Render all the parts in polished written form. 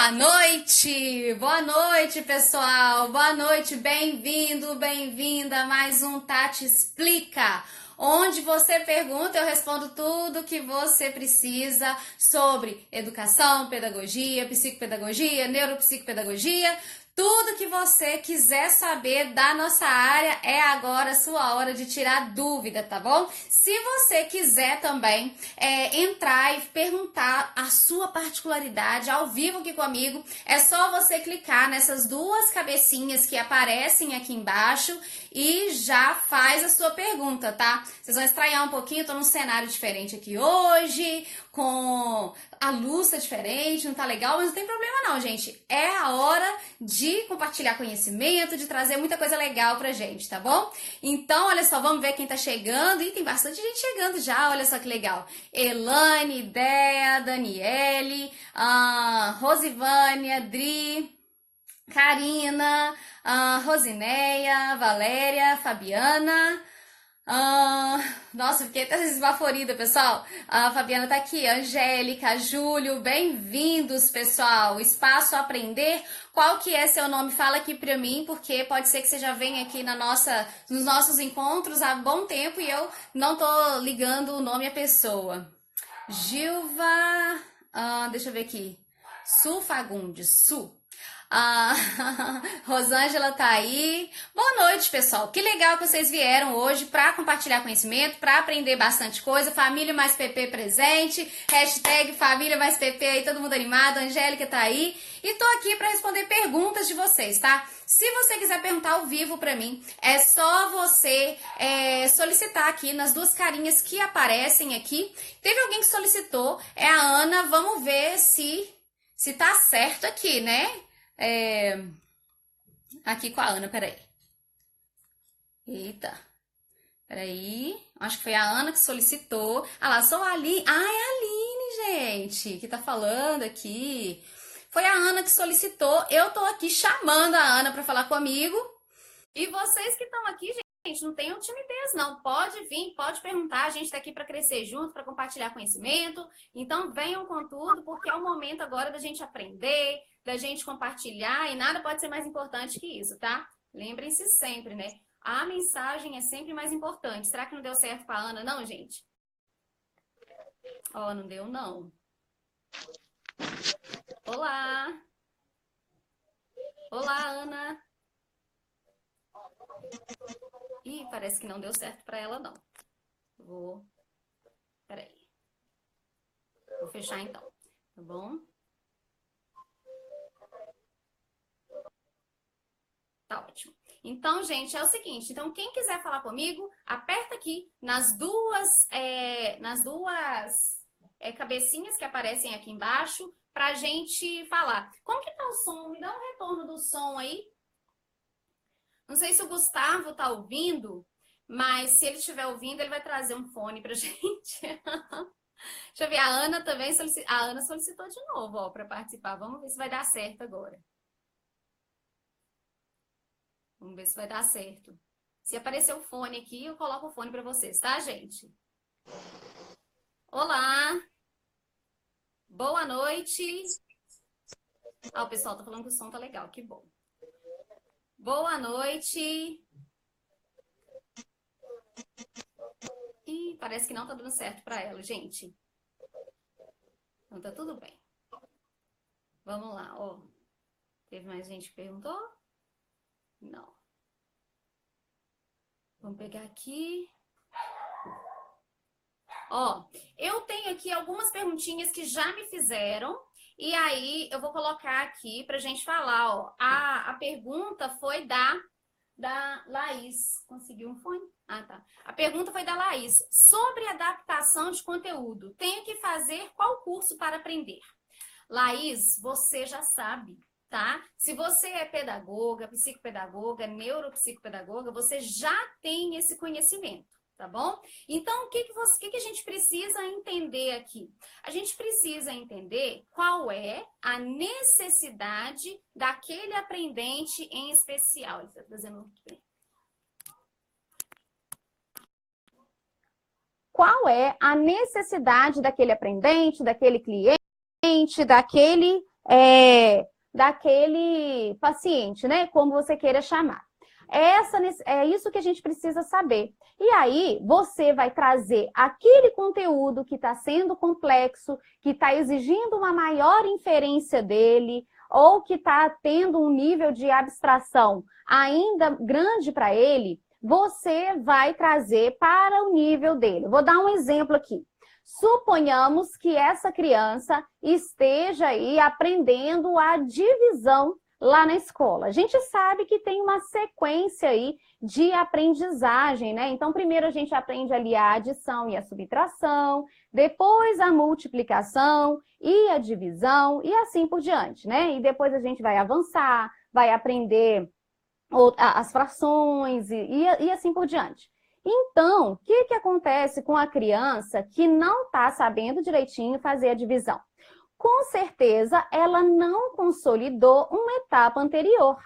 Boa noite, pessoal. Boa noite, bem-vindo, bem-vinda a mais um Tati Explica, onde você pergunta, eu respondo tudo que você precisa sobre educação, pedagogia, psicopedagogia, neuropsicopedagogia. Tudo que você quiser saber da nossa área é agora a sua hora de tirar dúvida, tá bom? Se você quiser também entrar e perguntar a sua particularidade ao vivo aqui comigo, é só você clicar nessas duas cabecinhas que aparecem aqui embaixo e já faz a sua pergunta, tá? Vocês vão estranhar um pouquinho, eu tô num cenário diferente aqui hoje, com a luz tá diferente, não tá legal, mas não tem problema não, gente. É a hora de compartilhar conhecimento, de trazer muita coisa legal pra gente, tá bom? Então, olha só, vamos ver quem tá chegando. E tem bastante gente chegando já, olha só que legal. Elane, Dea, Daniele, Rosivânia, Dri, Karina, Rosineia, Valéria, Fabiana. Nossa, fiquei até esbaforida, pessoal. A Fabiana tá aqui, Angélica, Júlio, bem-vindos, pessoal. Espaço Aprender. Qual que é seu nome? Fala aqui pra mim, porque pode ser que você já venha aqui nos nossos encontros há bom tempo e eu não tô ligando o nome à pessoa. Gilva, deixa eu ver aqui. Su Fagundes, Su. Rosângela tá aí. Boa noite, pessoal. Que legal que vocês vieram hoje para compartilhar conhecimento, para aprender bastante coisa. Família mais PP presente. Hashtag Família mais PP aí, todo mundo animado. Angélica tá aí. E tô aqui para responder perguntas de vocês, tá? Se você quiser perguntar ao vivo para mim, é só você solicitar aqui nas duas carinhas que aparecem aqui. Teve alguém que solicitou, é a Ana. Vamos ver se tá certo aqui, né? Aqui com a Ana, peraí. Eita. Peraí. Acho que foi a Ana que solicitou. Ah lá, sou a Aline. Ah, é a Aline, gente, que tá falando aqui. Foi a Ana que solicitou. Eu tô aqui chamando a Ana pra falar comigo. E vocês que estão aqui, gente, não tenham timidez, não. Pode vir, pode perguntar. A gente tá aqui para crescer junto, para compartilhar conhecimento. Então, venham com tudo, porque é o momento agora da gente aprender, da gente compartilhar, e nada pode ser mais importante que isso, tá? Lembrem-se sempre, né? A mensagem é sempre mais importante. Será que não deu certo com a Ana, não, gente? Ó, não deu, não. Olá! Olá, Ana! Ih, parece que não deu certo para ela, não. Peraí. Vou fechar então, tá bom? Tá ótimo. Então, gente, é o seguinte. Então, quem quiser falar comigo, aperta aqui nas duas cabecinhas que aparecem aqui embaixo pra gente falar. Como que tá o som? Me dá um retorno do som aí. Não sei se o Gustavo tá ouvindo, mas se ele estiver ouvindo, ele vai trazer um fone pra gente. Deixa eu ver, a Ana também solicitou de novo, ó, para participar. Vamos ver se vai dar certo agora. Vamos ver se vai dar certo. Se aparecer o fone aqui, eu coloco o fone para vocês, tá, gente? Olá! Boa noite! O pessoal tá falando que o som tá legal, que bom. Boa noite! Ih, parece que não tá dando certo para ela, gente. Então tá tudo bem. Vamos lá, ó. Teve mais gente que perguntou? Não. Vamos pegar aqui. Ó, eu tenho aqui algumas perguntinhas que já me fizeram. E aí, eu vou colocar aqui pra gente falar, ó. A pergunta foi da Laís. Conseguiu um fone? Ah, tá. A pergunta foi da Laís. Sobre adaptação de conteúdo, tenho que fazer qual curso para aprender? Laís, você já sabe, tá? Se você é pedagoga, psicopedagoga, neuropsicopedagoga, você já tem esse conhecimento, tá bom? Então, o que a gente precisa entender aqui? A gente precisa entender qual é a necessidade daquele aprendente em especial. Ele está trazendo aqui. Qual é a necessidade daquele aprendente, daquele cliente, daquele daquele paciente, né? Como você queira chamar. É isso que a gente precisa saber. E aí, você vai trazer aquele conteúdo que está sendo complexo, que está exigindo uma maior inferência dele, ou que está tendo um nível de abstração ainda grande para ele, você vai trazer para o nível dele. Vou dar um exemplo aqui. Suponhamos que essa criança esteja aí aprendendo a divisão lá na escola. A gente sabe que tem uma sequência aí de aprendizagem, né? Então, primeiro a gente aprende ali a adição e a subtração, depois a multiplicação e a divisão e assim por diante, né? E depois a gente vai avançar, vai aprender as frações e assim por diante. Então, o que acontece com a criança que não está sabendo direitinho fazer a divisão? Com certeza, ela não consolidou uma etapa anterior.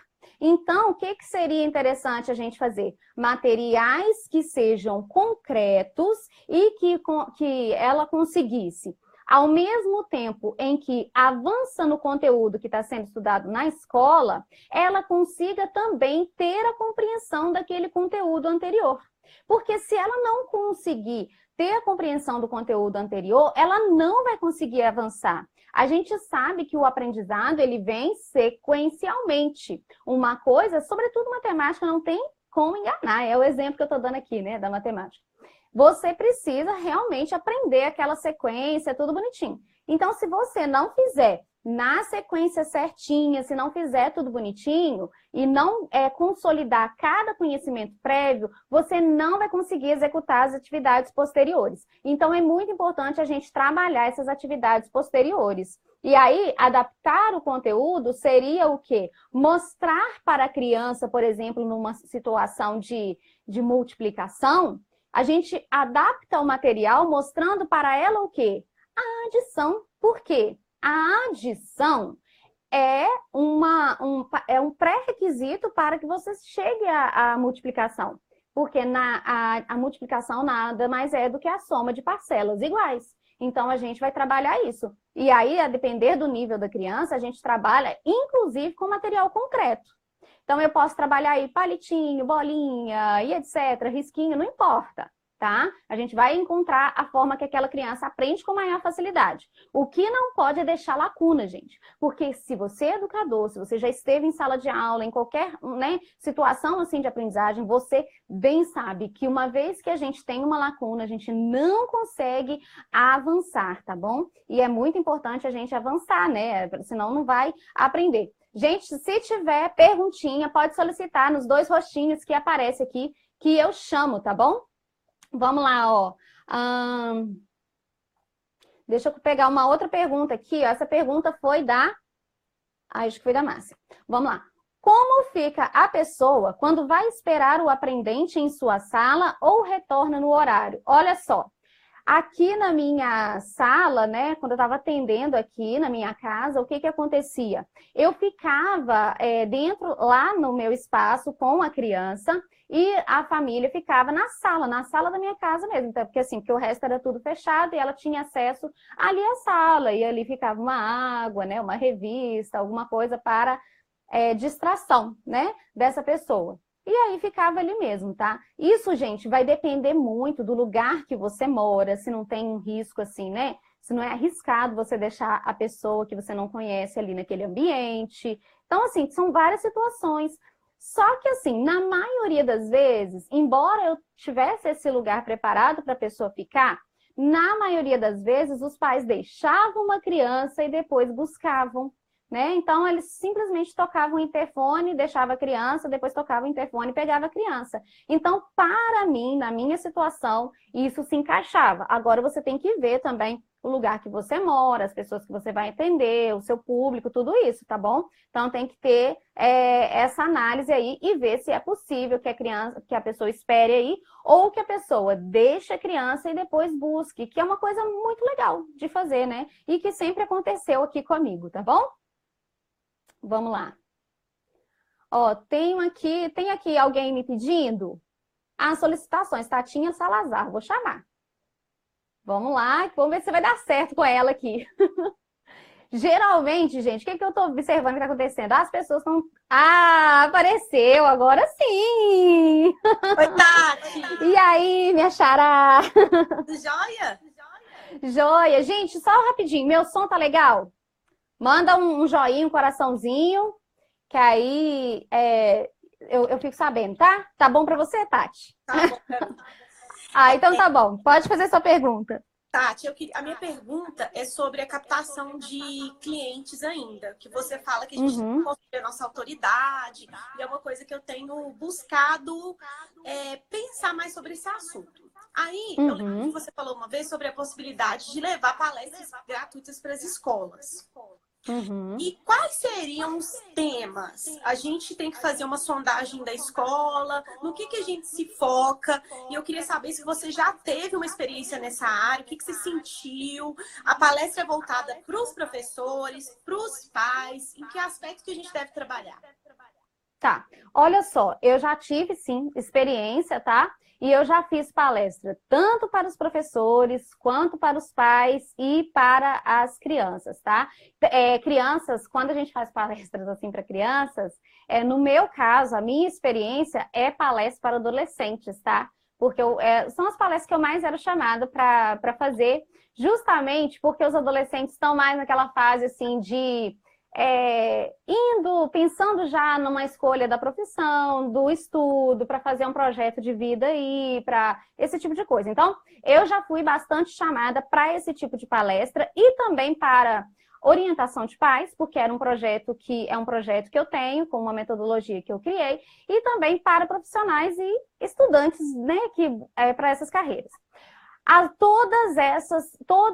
Então, o que seria interessante a gente fazer? Materiais que sejam concretos e que ela conseguisse, ao mesmo tempo em que avança no conteúdo que está sendo estudado na escola, ela consiga também ter a compreensão daquele conteúdo anterior. Porque se ela não conseguir ter a compreensão do conteúdo anterior, ela não vai conseguir avançar. A gente sabe que o aprendizado, ele vem sequencialmente. Uma coisa, sobretudo matemática, não tem como enganar. É o exemplo que eu estou dando aqui, né, da matemática. Você precisa realmente aprender aquela sequência, tudo bonitinho. Então, se você não fizer na sequência certinha, se não fizer tudo bonitinho e não consolidar cada conhecimento prévio, você não vai conseguir executar as atividades posteriores. Então, é muito importante a gente trabalhar essas atividades posteriores. E aí, adaptar o conteúdo seria o quê? Mostrar para a criança, por exemplo, numa situação de multiplicação, a gente adapta o material mostrando para ela o quê? A adição. Por quê? A adição é um pré-requisito para que você chegue à multiplicação. Porque a multiplicação nada mais é do que a soma de parcelas iguais. Então, a gente vai trabalhar isso. E aí, a depender do nível da criança, a gente trabalha, inclusive, com material concreto. Então, eu posso trabalhar aí palitinho, bolinha e etc., risquinho, não importa, tá? A gente vai encontrar a forma que aquela criança aprende com maior facilidade. O que não pode é deixar lacuna, gente. Porque se você é educador, se você já esteve em sala de aula, em qualquer, né, situação assim de aprendizagem, você bem sabe que uma vez que a gente tem uma lacuna, a gente não consegue avançar, tá bom? E é muito importante a gente avançar, né? Senão não vai aprender. Gente, se tiver perguntinha, pode solicitar nos 2 rostinhos que aparece aqui, que eu chamo, tá bom? Vamos lá, ó. Deixa eu pegar uma outra pergunta aqui, ó. Essa pergunta foi da... acho que foi da Márcia. Vamos lá. Como fica a pessoa quando vai esperar o aprendente em sua sala ou retorna no horário? Olha só. Aqui na minha sala, né, quando eu estava atendendo aqui na minha casa, o que acontecia? Eu ficava dentro, lá no meu espaço com a criança e a família ficava na sala da minha casa mesmo, então, porque o resto era tudo fechado e ela tinha acesso ali à sala e ali ficava uma água, né, uma revista, alguma coisa para distração, né, dessa pessoa. E aí ficava ali mesmo, tá? Isso, gente, vai depender muito do lugar que você mora, se não tem um risco assim, né? Se não é arriscado você deixar a pessoa que você não conhece ali naquele ambiente. Então, assim, são várias situações. Só que, assim, na maioria das vezes, embora eu tivesse esse lugar preparado para a pessoa ficar, na maioria das vezes os pais deixavam uma criança e depois buscavam. Né? Então, eles simplesmente tocavam o interfone, deixava a criança, depois tocava o interfone e pegava a criança. Então, para mim, na minha situação, isso se encaixava. Agora, você tem que ver também o lugar que você mora, as pessoas que você vai atender, o seu público, tudo isso, tá bom? Então, tem que ter essa análise aí e ver se é possível que a pessoa espere aí ou que a pessoa deixe a criança e depois busque, que é uma coisa muito legal de fazer, né? E que sempre aconteceu aqui comigo, tá bom? Vamos lá. Ó, tem aqui alguém me pedindo as solicitações, Tatinha Salazar, vou chamar. Vamos lá, vamos ver se vai dar certo com ela aqui. Geralmente, gente, o que eu tô observando que tá acontecendo? As pessoas estão... Ah, apareceu, agora sim! Oi, Tati! E aí, minha xará? Tudo jóia? Joia! Gente, só rapidinho, meu som tá legal? Manda um joinha, um coraçãozinho, que aí eu fico sabendo, tá? Tá bom pra você, Tati? Tá bom, pra mim. Ah, então tá bom. Pode fazer sua pergunta. Tati, a minha pergunta é sobre a captação de clientes ainda, que você fala que a gente tem que construir a nossa autoridade, e é uma coisa que eu tenho buscado pensar mais sobre esse assunto. Aí, eu lembro que você falou uma vez sobre a possibilidade de levar palestras gratuitas para as escolas. E quais seriam os temas? A gente tem que fazer uma sondagem da escola, no que a gente se foca. E eu queria saber se você já teve uma experiência nessa área, o que você sentiu. A palestra é voltada para os professores, para os pais, em que aspecto que a gente deve trabalhar? Tá, olha só, eu já tive sim experiência, tá? E eu já fiz palestra tanto para os professores, quanto para os pais e para as crianças, tá? Crianças, quando a gente faz palestras assim para crianças, no meu caso, a minha experiência é palestra para adolescentes, tá? Porque são as palestras que eu mais era chamada para fazer, justamente porque os adolescentes estão mais naquela fase assim de... pensando já numa escolha da profissão, do estudo, para fazer um projeto de vida aí, para esse tipo de coisa. Então, eu já fui bastante chamada para esse tipo de palestra e também para orientação de pais, porque era um projeto que eu tenho, com uma metodologia que eu criei, e também para profissionais e estudantes, né, para essas carreiras.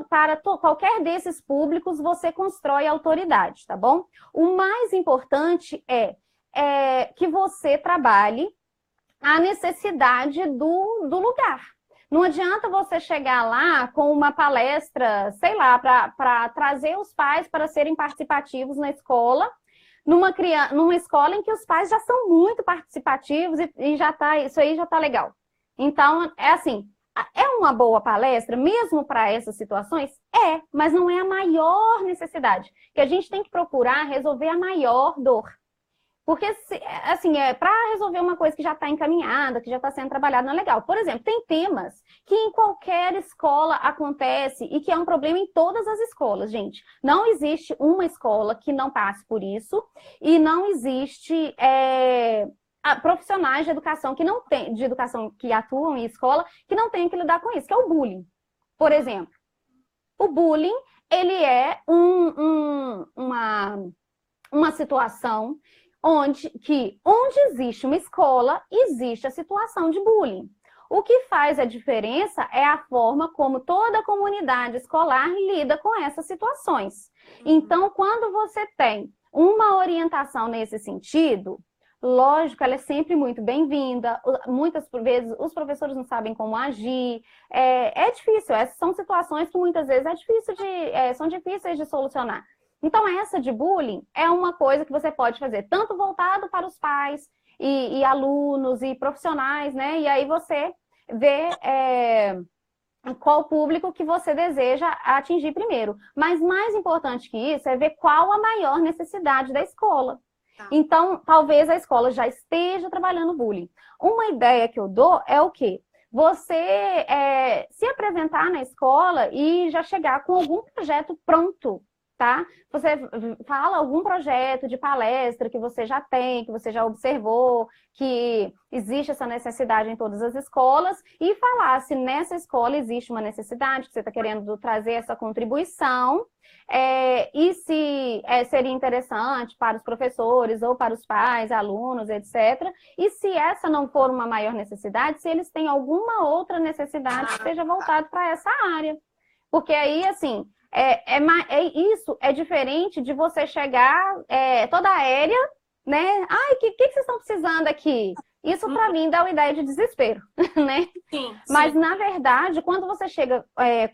Para qualquer desses públicos, você constrói autoridade, tá bom? O mais importante é que você trabalhe a necessidade do lugar. Não adianta você chegar lá com uma palestra, sei lá, para trazer os pais para serem participativos na escola, numa escola em que os pais já são muito participativos e isso aí já está legal. Então, é assim... É uma boa palestra, mesmo para essas situações? Mas não é a maior necessidade. Que a gente tem que procurar resolver a maior dor. Porque, assim, para resolver uma coisa que já está encaminhada, que já está sendo trabalhada, não é legal. Por exemplo, tem temas que em qualquer escola acontece e que é um problema em todas as escolas, gente. Não existe uma escola que não passe por isso e não existe... profissionais de educação que atuam em escola, que não têm que lidar com isso, que é o bullying. Por exemplo, o bullying, ele é uma situação onde existe uma escola, existe a situação de bullying. O que faz a diferença é a forma como toda a comunidade escolar lida com essas situações. Então, quando você tem uma orientação nesse sentido... Lógico, ela é sempre muito bem-vinda. Muitas vezes os professores não sabem como agir. É difícil. Essas são situações que muitas vezes são difíceis de solucionar. Então, essa de bullying é uma coisa que você pode fazer tanto voltado para os pais e alunos e profissionais, né? E aí você vê qual público que você deseja atingir primeiro. Mas mais importante que isso é ver qual a maior necessidade da escola. Então, talvez a escola já esteja trabalhando bullying. Uma ideia que eu dou é o quê? Você se apresentar na escola e já chegar com algum projeto pronto, tá? Você fala algum projeto de palestra que você já tem, que você já observou, que existe essa necessidade em todas as escolas, e falar se nessa escola existe uma necessidade, que você está querendo trazer essa contribuição, e se seria interessante para os professores ou para os pais, alunos, etc. E se essa não for uma maior necessidade, se eles têm alguma outra necessidade que seja voltado para essa área. Porque aí, assim, isso é diferente de você chegar toda aérea, né? Ai, o que vocês estão precisando aqui? Isso, para mim, dá uma ideia de desespero, né? Sim. Mas, na verdade, quando você chega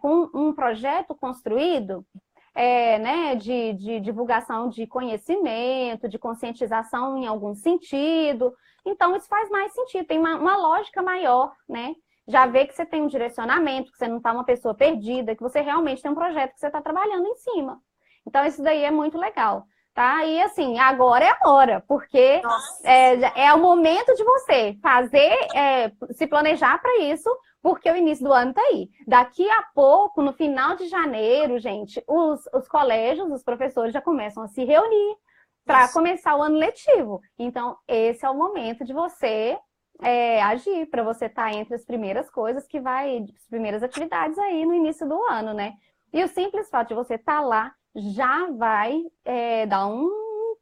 com um projeto construído, né, de divulgação de conhecimento, de conscientização em algum sentido, então isso faz mais sentido, tem uma lógica maior, né? Já vê que você tem um direcionamento, que você não está uma pessoa perdida, que você realmente tem um projeto que você está trabalhando em cima. Então, isso daí é muito legal, tá? E assim, agora é a hora, porque é o momento de você fazer, se planejar para isso, porque o início do ano tá aí. Daqui a pouco, no final de janeiro, gente, os colégios, os professores já começam a se reunir para começar o ano letivo. Então, esse é o momento de você agir, para você estar entre as primeiras coisas as primeiras atividades aí no início do ano, né? E o simples fato de você estar lá já vai dar um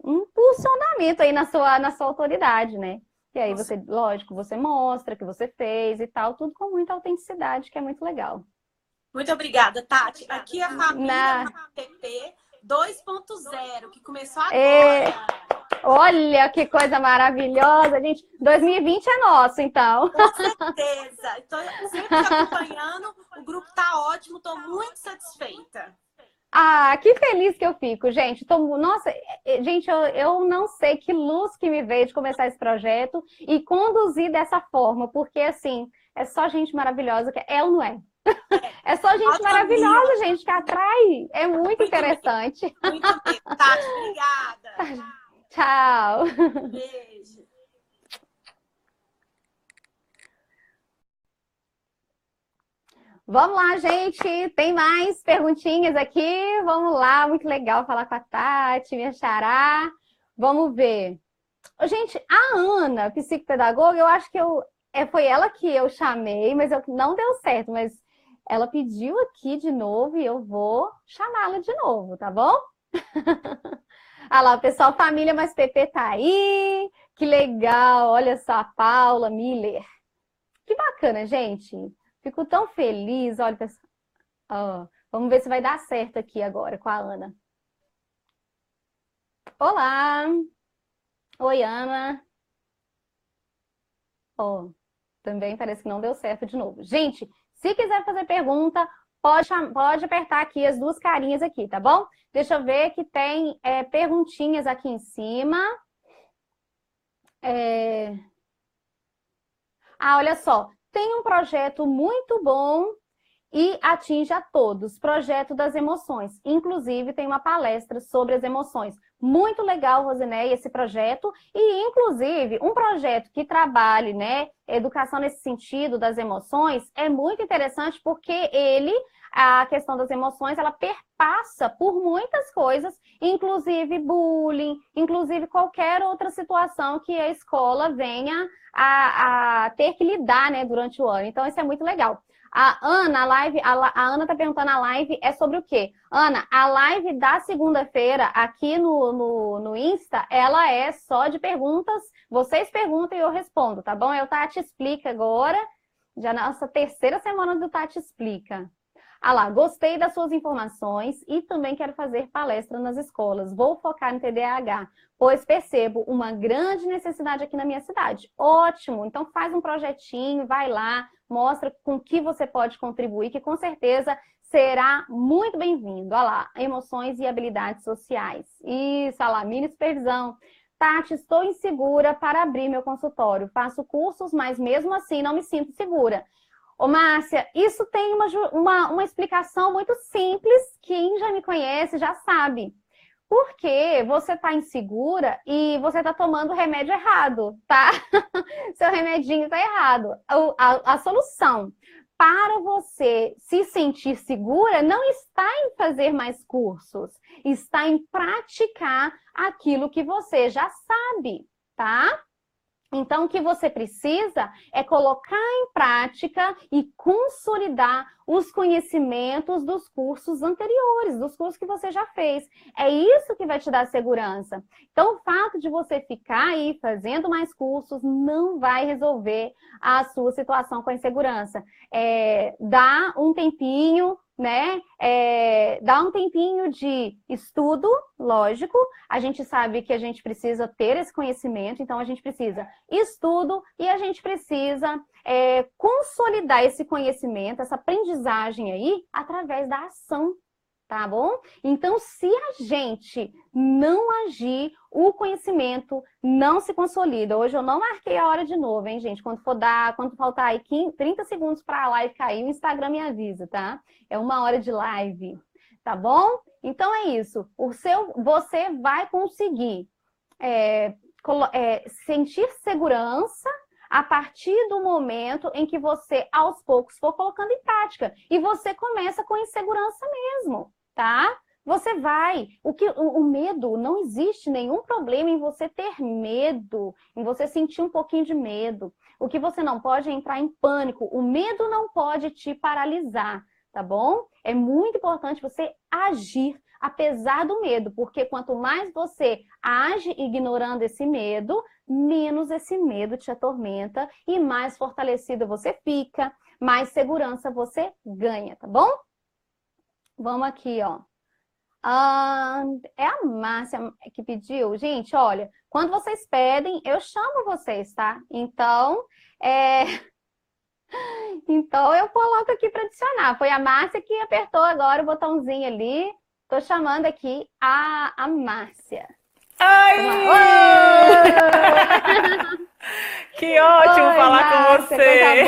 impulsionamento aí na sua autoridade, né? E aí você, lógico, você mostra que você fez e tal, tudo com muita autenticidade, que é muito legal. Muito obrigada, Tati. Aqui a família PP 2.0, que começou agora. Olha que coisa maravilhosa, gente. 2020 é nosso, então. Com certeza. Estou sempre acompanhando. O grupo tá ótimo, estou muito satisfeita. Ah, que feliz que eu fico, gente. Nossa, gente, eu não sei que luz que me veio de começar esse projeto e conduzir dessa forma, porque, assim, é só gente maravilhosa, é ou não é? É só gente maravilhosa, gente, que atrai. É muito interessante. Bem. Muito bem. Tati, obrigada. Tchau. Beijo. Vamos lá, gente. Tem mais perguntinhas aqui. Vamos lá. Muito legal falar com a Tati, minha xará. Vamos ver. Gente, a Ana, psicopedagoga, eu acho que foi ela que eu chamei, mas não deu certo. Mas ela pediu aqui de novo e eu vou chamá-la de novo, tá bom? Olha lá, o pessoal, família mais PP tá aí. Que legal. Olha só, a Paula Miller. Que bacana, gente. Fico tão feliz. Olha, pessoal. Vamos ver se vai dar certo aqui agora com a Ana. Olá. Oi, Ana. Também parece que não deu certo de novo. Gente, se quiser fazer pergunta, pode apertar aqui as duas carinhas aqui, tá bom? Deixa eu ver que tem perguntinhas aqui em cima. Olha só. Tem um projeto muito bom e atinge a todos. Projeto das emoções. Inclusive, tem uma palestra sobre as emoções. Muito legal, Rosinéia, esse projeto. E, inclusive, um projeto que trabalhe, né, educação nesse sentido das emoções é muito interessante porque a questão das emoções, ela perpassa por muitas coisas, inclusive bullying, inclusive qualquer outra situação que a escola venha a ter que lidar, né, durante o ano. Então, isso é muito legal. A Ana, a Ana tá perguntando, a live é sobre o quê? Ana, a live da segunda-feira aqui no Insta, ela é só de perguntas. Vocês perguntam e eu respondo, tá bom? É o Tati Explica agora, já na nossa terceira semana do Tati Explica. Lá, gostei das suas informações e também quero fazer palestra nas escolas. Vou focar no TDAH, pois percebo uma grande necessidade aqui na minha cidade. Ótimo! Então faz um projetinho, vai lá, mostra com que você pode contribuir, que com certeza será muito bem-vindo. Olha lá, emoções e habilidades sociais. Isso, olha lá, mini supervisão. Tati, estou insegura para abrir meu consultório. Faço cursos, mas mesmo assim não me sinto segura. Ô, Márcia, isso tem uma explicação muito simples, quem já me conhece já sabe. Porque você está insegura e você está tomando o remédio errado, tá? Seu remedinho está errado. A solução para você se sentir segura não está em fazer mais cursos, está em praticar aquilo que você já sabe, tá? Então, o que você precisa é colocar em prática e consolidar os conhecimentos dos cursos anteriores, dos cursos que você já fez. É isso que vai te dar segurança. Então, o fato de você ficar aí fazendo mais cursos não vai resolver a sua situação com a insegurança. Dá um tempinho, né? Dá um tempinho de estudo, lógico. A gente sabe que a gente precisa ter esse conhecimento, então a gente precisa estudo e a gente precisa consolidar esse conhecimento, essa aprendizagem aí, através da ação, tá bom? Então, se a gente não agir, o conhecimento não se consolida. Hoje eu não marquei a hora de novo, hein, gente? Quando faltar aí 30 segundos para a live cair, o Instagram me avisa, tá? É 1 hora de live, tá bom? Então é isso. Você vai conseguir sentir segurança a partir do momento em que você, aos poucos, for colocando em prática. E você começa com insegurança mesmo, tá? Você vai. O medo, não existe nenhum problema em você ter medo, em você sentir um pouquinho de medo. O que você não pode é entrar em pânico. O medo não pode te paralisar, tá bom? É muito importante você agir apesar do medo, porque quanto mais você age ignorando esse medo, menos esse medo te atormenta e mais fortalecida você fica, mais segurança você ganha, tá bom? Vamos aqui, ó. É a Márcia que pediu. Gente, olha, quando vocês pedem, eu chamo vocês, tá? Então, então eu coloco aqui para adicionar. Foi a Márcia que apertou agora o botãozinho ali. Tô chamando aqui a Márcia. Ai! Que ótimo falar com você!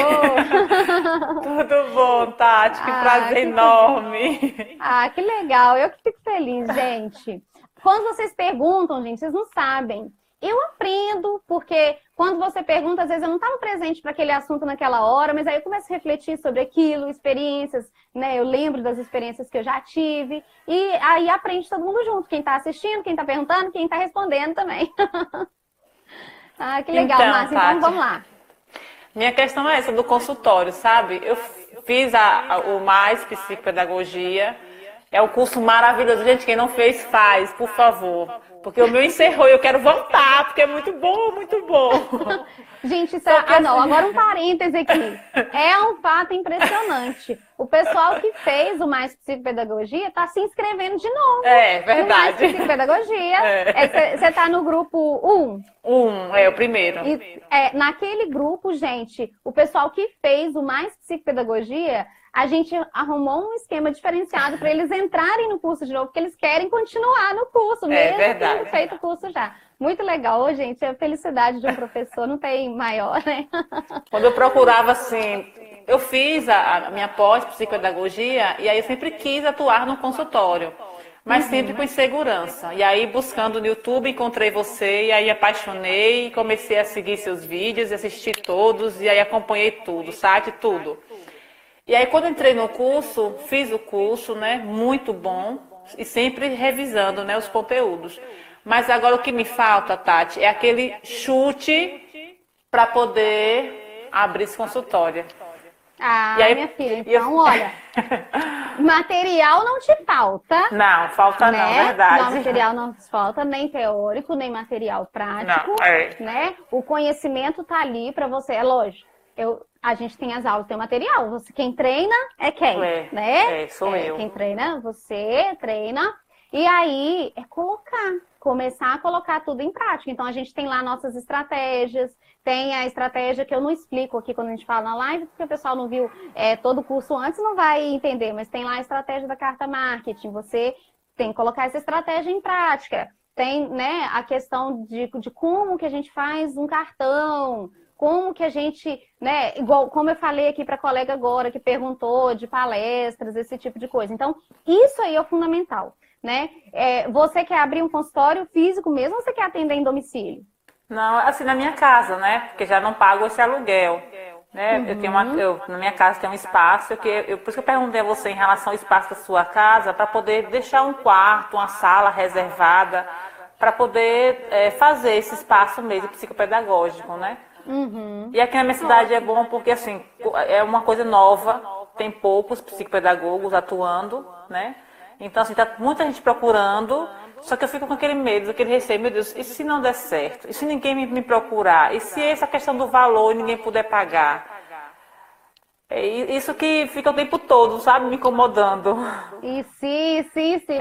Tudo bom, Tati? Que prazer enorme! Que legal! Eu que fico feliz, gente. Quando vocês perguntam, gente, vocês não sabem. Eu aprendo, porque quando você pergunta, às vezes eu não estava presente para aquele assunto naquela hora, mas aí eu começo a refletir sobre aquilo, experiências, né? Eu lembro das experiências que eu já tive, e aí aprende todo mundo junto, quem está assistindo, quem está perguntando, quem está respondendo também. Que legal, então, Márcia, Tati, então vamos lá. Minha questão é essa do consultório, sabe? Eu fiz o Mais Psicopedagogia, é um curso maravilhoso. Gente, quem não fez, faz, por favor. Porque o meu encerrou e eu quero voltar, porque é muito bom, muito bom. Gente, isso agora um parêntese aqui. É um fato impressionante. O pessoal que fez o Mais Psicopedagogia está se inscrevendo de novo. É verdade. No Mais Psicopedagogia. Você está no grupo 1? É o primeiro. Naquele grupo, gente, o pessoal que fez o Mais Psicopedagogia, a gente arrumou um esquema diferenciado para eles entrarem no curso de novo, porque eles querem continuar no curso, mesmo tendo feito o curso já. Muito legal, gente. A felicidade de um professor não tem maior, né? Quando eu procurava, assim, eu fiz a minha pós-psicopedagogia e aí eu sempre quis atuar no consultório, mas sempre com insegurança. E aí, buscando no YouTube, encontrei você e aí apaixonei e comecei a seguir seus vídeos, assistir todos e aí acompanhei tudo, site, tudo. E aí, quando entrei no curso, fiz o curso, né? Muito bom. E sempre revisando, né, os conteúdos. Mas agora o que me falta, Tati, é aquele chute para poder abrir esse consultório. E aí, minha filha, então, olha, material não te falta. Não, falta né? não, verdade. Não, material não te falta, nem teórico, nem material prático, não, né? O conhecimento tá ali para você, é lógico. A gente tem as aulas, tem o material. Quem treina é quem, né? Sou eu. Quem treina, você treina. E aí, começar a colocar tudo em prática. Então, a gente tem lá nossas estratégias. Tem a estratégia que eu não explico aqui quando a gente fala na live, porque o pessoal não viu todo o curso antes, não vai entender. Mas tem lá a estratégia da carta marketing. Você tem que colocar essa estratégia em prática. Tem, né, a questão de como que a gente faz um cartão. Como que a gente, né, igual como eu falei aqui para a colega agora que perguntou de palestras, esse tipo de coisa. Então, isso aí é o fundamental, né? Você quer abrir um consultório físico mesmo ou você quer atender em domicílio? Não, assim, na minha casa, né? Porque já não pago esse aluguel, né? Na minha casa tem um espaço, por isso que eu perguntei a você em relação ao espaço da sua casa, para poder deixar um quarto, uma sala reservada, para poder fazer esse espaço mesmo psicopedagógico, né? E aqui na minha cidade é bom porque, assim, é uma coisa nova, tem poucos psicopedagogos atuando, né? Então, assim, tá muita gente procurando, só que eu fico com aquele medo, aquele receio, meu Deus, e se não der certo? E se ninguém me procurar? E se essa questão do valor ninguém puder pagar? É isso que fica o tempo todo, sabe, me incomodando. E se você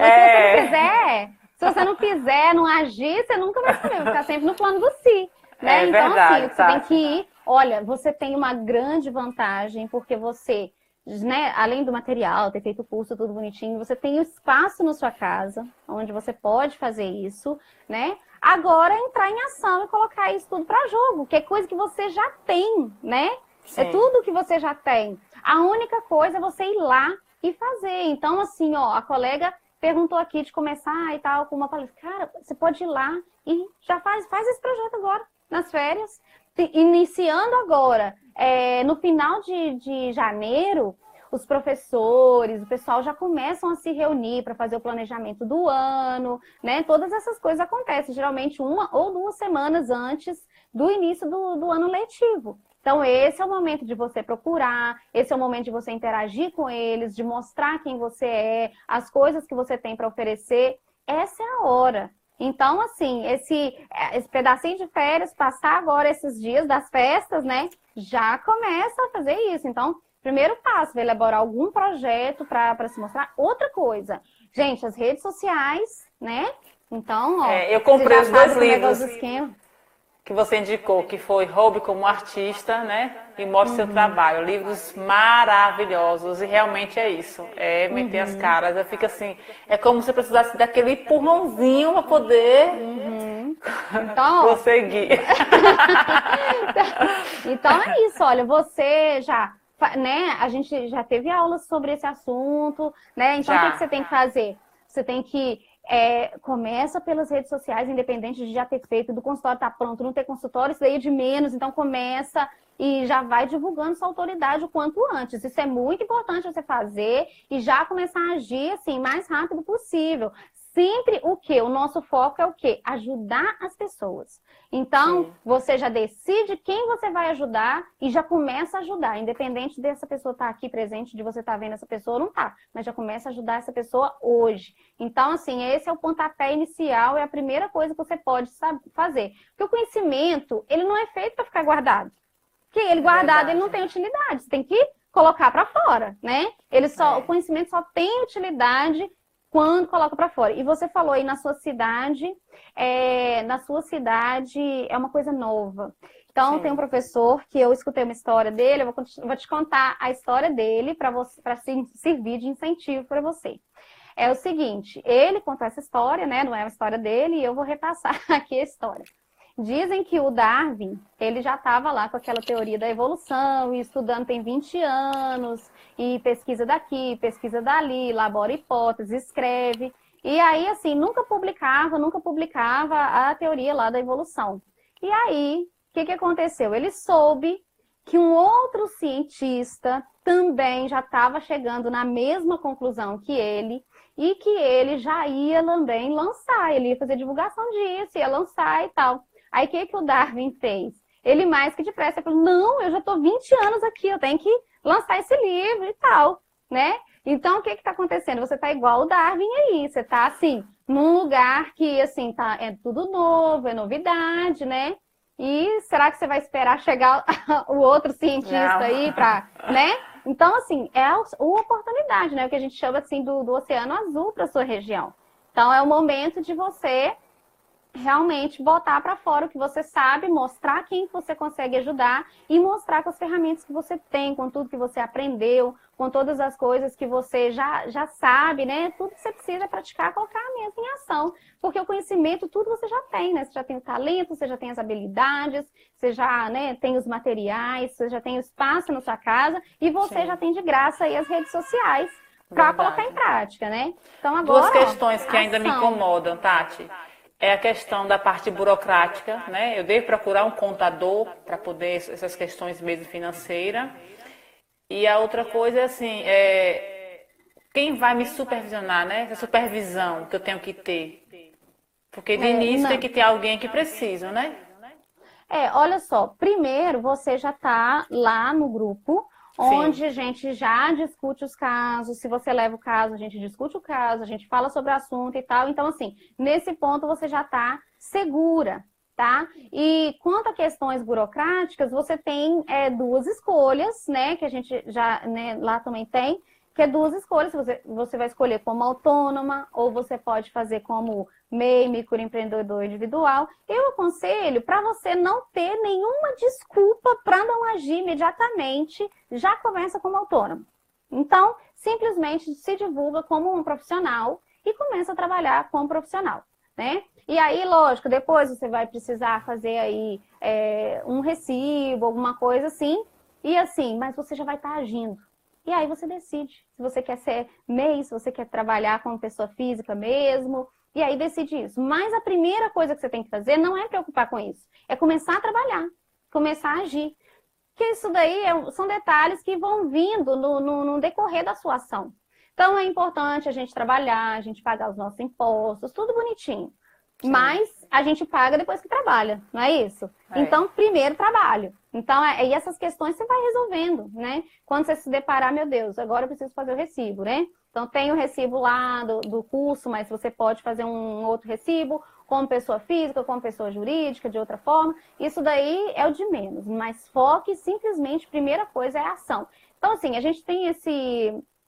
não fizer, não agir, você nunca vai saber, vai ficar sempre no plano do si. Né? Então, verdade, assim, você tem que ir. Olha, você tem uma grande vantagem, porque você, né, além do material, ter feito o curso, tudo bonitinho, você tem espaço na sua casa, onde você pode fazer isso, né? Agora, entrar em ação e colocar isso tudo para jogo, que é coisa que você já tem, né? Sim. É tudo que você já tem. A única coisa é você ir lá e fazer. Então, assim, ó, a colega perguntou aqui de começar e tal, com uma palestra. Cara, você pode ir lá e já faz esse projeto agora, nas férias. Iniciando agora, no final de janeiro, os professores, o pessoal já começam a se reunir para fazer o planejamento do ano, né? Todas essas coisas acontecem, geralmente 1 ou 2 semanas antes do início do ano letivo. Então, esse é o momento de você procurar, esse é o momento de você interagir com eles, de mostrar quem você é, as coisas que você tem para oferecer. Essa é a hora. Então, assim, esse pedacinho de férias, passar agora esses dias das festas, né? Já começa a fazer isso. Então, primeiro passo, vai elaborar algum projeto para se mostrar. Outra coisa, gente, as redes sociais, né? Então, ó, eu comprei os 2 livros que você indicou, que foi Roube como Artista, né? E Mostre Seu Trabalho. Livros maravilhosos. E realmente é isso. É meter as caras. Eu fico assim, é como se eu precisasse daquele empurrãozinho para poder então, prosseguir. Então é isso, olha, você já, né? A gente já teve aulas sobre esse assunto, né? Então o que você tem que fazer? Você tem que começa pelas redes sociais, independente de já ter feito, do consultório tá pronto, não ter consultório, isso daí é de menos, então começa e já vai divulgando sua autoridade o quanto antes. Isso é muito importante você fazer e já começar a agir assim, mais rápido possível. Sempre o quê? O nosso foco é o quê? Ajudar as pessoas. Então, você já decide quem você vai ajudar e já começa a ajudar. Independente dessa pessoa estar aqui presente, de você estar vendo essa pessoa ou não tá. Mas já começa a ajudar essa pessoa hoje. Então, assim, esse é o pontapé inicial, é a primeira coisa que você pode fazer. Porque o conhecimento, ele não é feito para ficar guardado. Porque ele guardado, ele não tem utilidade. Você tem que colocar para fora, né? O conhecimento só tem utilidade quando coloca para fora. E você falou aí na sua cidade é uma coisa nova. Então, tem um professor que eu escutei uma história dele, eu vou te contar a história dele para servir de incentivo para você. É o seguinte, ele contou essa história, né? Não é uma história dele, e eu vou repassar aqui a história. Dizem que o Darwin, ele já estava lá com aquela teoria da evolução, e estudando tem 20 anos, e pesquisa daqui, pesquisa dali, elabora hipóteses, escreve. E aí, assim, nunca publicava a teoria lá da evolução. E aí, o que aconteceu? Ele soube que um outro cientista também já estava chegando na mesma conclusão que ele, e que ele já ia também lançar, ele ia fazer divulgação disso, ia lançar e tal. Aí, o que o Darwin fez? Ele, mais que depressa, falou, não, eu já estou 20 anos aqui, eu tenho que lançar esse livro e tal, né? Então, o que está acontecendo? Você está igual o Darwin aí, você está, assim, num lugar que, assim, é tudo novo, é novidade, né? E será que você vai esperar chegar o outro cientista aí para, né? Então, assim, é a oportunidade, né? O que a gente chama, assim, do oceano azul para sua região. Então, é o momento de você realmente botar para fora o que você sabe, mostrar quem você consegue ajudar e mostrar com as ferramentas que você tem, com tudo que você aprendeu, com todas as coisas que você já sabe, né? Tudo que você precisa praticar, colocar mesmo em ação. Porque o conhecimento, tudo você já tem, né? Você já tem o talento, você já tem as habilidades, você já, né, tem os materiais, você já tem o espaço na sua casa e você já tem de graça aí as redes sociais para colocar em prática, né? Então agora, duas questões que ainda me incomodam, Tati. É a questão da parte burocrática, né? Eu devo procurar um contador para poder essas questões mesmo financeiras. E a outra coisa é assim, quem vai me supervisionar, né? Essa supervisão que eu tenho que ter. Porque de início tem que ter alguém que precisa, né? Olha só, primeiro você já está lá no grupo, onde a gente já discute os casos. Se você leva o caso, a gente discute o caso, a gente fala sobre o assunto e tal. Então, assim, nesse ponto você já está segura, tá? E quanto a questões burocráticas, você tem 2 escolhas, né? Que a gente já, né, lá também tem, que é 2 escolhas. Você vai escolher como autônoma, ou você pode fazer como MEI, microempreendedor individual. Eu aconselho para você não ter nenhuma desculpa para não agir imediatamente, já começa como autônomo. Então, simplesmente se divulga como um profissional e começa a trabalhar como profissional, né? E aí, lógico, depois você vai precisar fazer aí um recibo, alguma coisa assim, e assim, mas você já vai estar agindo. E aí você decide se você quer ser MEI, se você quer trabalhar como pessoa física mesmo. E aí decide isso. Mas a primeira coisa que você tem que fazer não é preocupar com isso. É começar a trabalhar, começar a agir. Porque isso daí são detalhes que vão vindo no decorrer da sua ação. Então é importante a gente trabalhar, a gente pagar os nossos impostos, tudo bonitinho. Sim. Mas a gente paga depois que trabalha, não é isso? É. Então, primeiro trabalho. Então, e essas questões você vai resolvendo, né? Quando você se deparar, meu Deus, agora eu preciso fazer o recibo, né? Então, tem o recibo lá do curso, mas você pode fazer um outro recibo, como pessoa física, como pessoa jurídica, de outra forma. Isso daí é o de menos, mas foque simplesmente, primeira coisa é a ação. Então, assim, a gente tem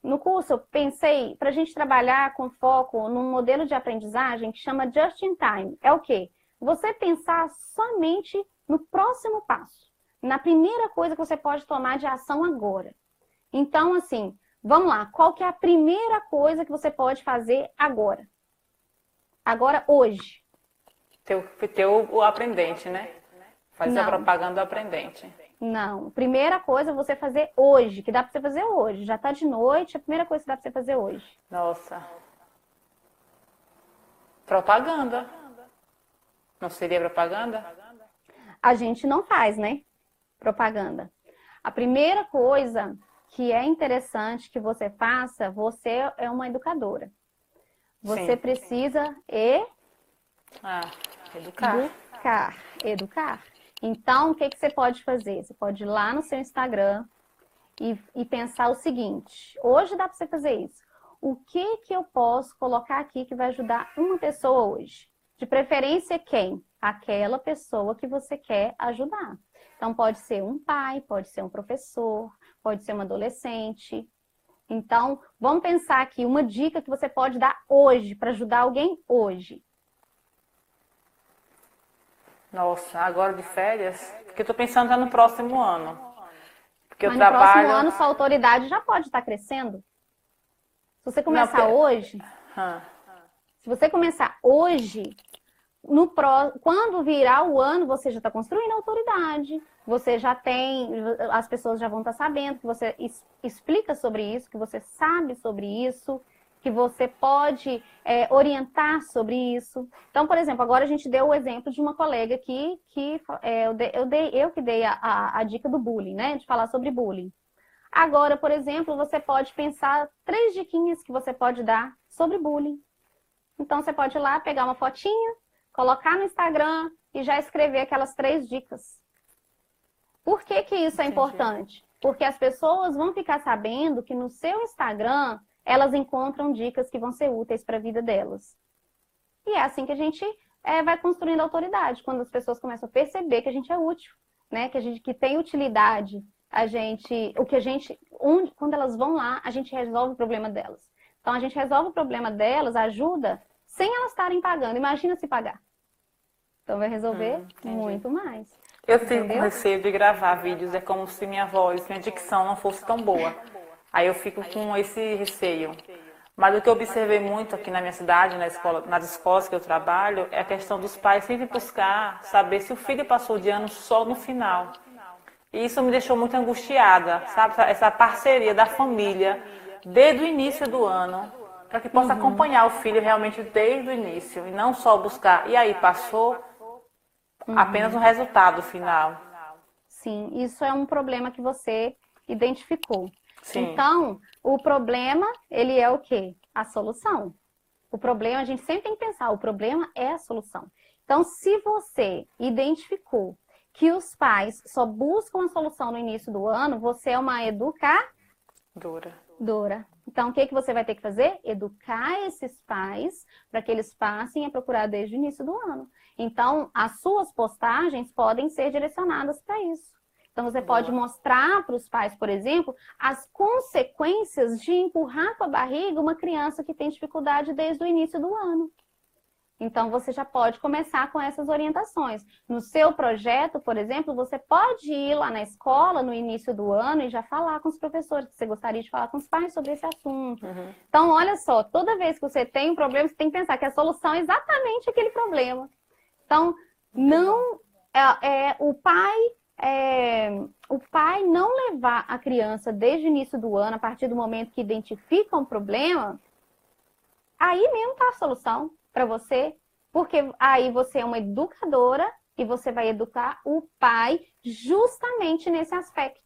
no curso, eu pensei para a gente trabalhar com foco num modelo de aprendizagem que chama Just in Time. É o quê? Você pensar somente no próximo passo, na primeira coisa que você pode tomar de ação agora. Então, assim, vamos lá. Qual que é a primeira coisa que você pode fazer agora? Agora, hoje. Ter o aprendente, né? Fazer a propaganda do aprendente. Não. Primeira coisa é você fazer hoje, que dá pra você fazer hoje. Já tá de noite, a primeira coisa que dá pra você fazer hoje. Nossa. Propaganda. Não seria propaganda? A gente não faz, né? Propaganda. A primeira coisa que é interessante que você faça, você é uma educadora. Você precisa educar. Então, o que você pode fazer? Você pode ir lá no seu Instagram e pensar o seguinte. Hoje dá para você fazer isso. O que eu posso colocar aqui que vai ajudar uma pessoa hoje? De preferência, quem? Aquela pessoa que você quer ajudar. Então, pode ser um pai, pode ser um professor, pode ser um adolescente. Então, vamos pensar aqui uma dica que você pode dar hoje para ajudar alguém hoje. Nossa, agora de férias? Porque eu tô pensando já no próximo ano. Porque mas no próximo ano sua autoridade já pode estar crescendo. Se você começar hoje, se você começar hoje, quando virar o ano, você já está construindo autoridade. Você já tem, as pessoas já vão estar sabendo que você explica sobre isso, que você sabe sobre isso, que você pode orientar sobre isso. Então, por exemplo, agora a gente deu o exemplo de uma colega aqui que eu que dei a dica do bullying, né? De falar sobre bullying. Agora, por exemplo, você pode pensar 3 diquinhas que você pode dar sobre bullying. Então, você pode ir lá, pegar uma fotinha, colocar no Instagram e já escrever aquelas 3 dicas. Por que isso é importante? Porque as pessoas vão ficar sabendo que no seu Instagram elas encontram dicas que vão ser úteis para a vida delas. E é assim que a gente vai construindo autoridade, quando as pessoas começam a perceber que a gente é útil, né? Que tem utilidade. Quando elas vão lá, a gente resolve o problema delas. Então, a gente resolve o problema delas, ajuda, sem elas estarem pagando. Imagina se pagar. Então, vai resolver muito mais. Eu fico com receio de gravar vídeos, é como se minha voz, minha dicção não fosse tão boa. Aí eu fico com esse receio. Mas o que eu observei muito aqui na minha cidade, nas escolas que eu trabalho, é a questão dos pais sempre buscar saber se o filho passou de ano só no final. E isso me deixou muito angustiada, sabe? Essa parceria da família desde o início do ano, para que possa acompanhar o filho realmente desde o início, e não só buscar, e aí passou apenas o resultado final. Sim, isso é um problema que você identificou. Sim. Então, o problema, ele é o quê? A solução. O problema, a gente sempre tem que pensar, o problema é a solução. Então, se você identificou que os pais só buscam a solução no início do ano, você é uma educadora. Então, o que você vai ter que fazer? Educar esses pais para que eles passem a procurar desde o início do ano. Então, as suas postagens podem ser direcionadas para isso. Então, você pode mostrar para os pais, por exemplo, as consequências de empurrar com a barriga uma criança que tem dificuldade desde o início do ano. Então, você já pode começar com essas orientações. No seu projeto, por exemplo, você pode ir lá na escola no início do ano e já falar com os professores, que você gostaria de falar com os pais sobre esse assunto. Então, olha só, toda vez que você tem um problema, você tem que pensar que a solução é exatamente aquele problema. Então, não o pai o pai não levar a criança desde o início do ano, a partir do momento que identifica um problema, aí mesmo tá a solução para você, porque aí você é uma educadora e você vai educar o pai justamente nesse aspecto,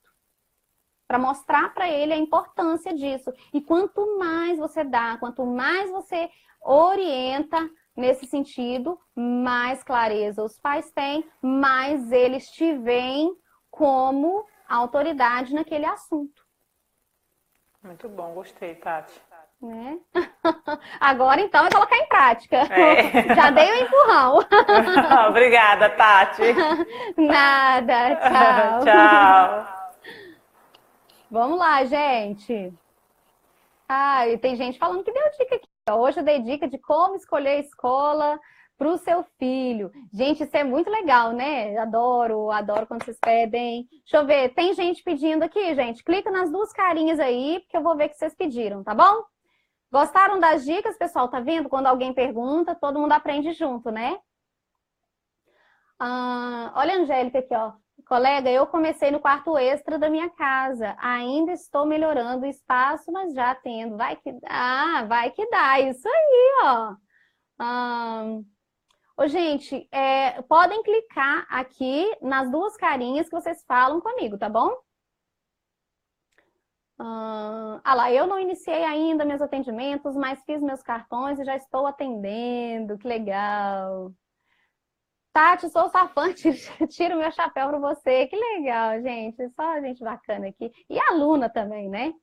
para mostrar para ele a importância disso. E quanto mais você dá, quanto mais você orienta nesse sentido, mais clareza os pais têm, mais eles te veem como autoridade naquele assunto. Muito bom, gostei, Tati. Né? Agora, então, é colocar em prática. Já dei o empurrão. Obrigada, Tati. Nada, tchau. Tchau. Vamos lá, gente. E tem gente falando que deu dica aqui. Hoje eu dei dica de como escolher a escola para o seu filho. Gente, isso é muito legal, né? Adoro quando vocês pedem. Deixa eu ver, tem gente pedindo aqui, gente. Clica nas duas carinhas aí, porque eu vou ver que vocês pediram, tá bom? Gostaram das dicas, pessoal? Tá vendo? Quando alguém pergunta, todo mundo aprende junto, né? Olha a Angélica aqui, ó. Colega, eu comecei no quarto extra da minha casa. Ainda estou melhorando o espaço, mas já tendo. Vai que dá. Isso aí, ó. Gente, podem clicar aqui nas duas carinhas que vocês falam comigo, tá bom? Lá, eu não iniciei ainda meus atendimentos, mas fiz meus cartões e já estou atendendo. Que legal. Tati, sou sua fã, tiro meu chapéu para você. Que legal, gente. Só gente bacana aqui. E aluna também, né?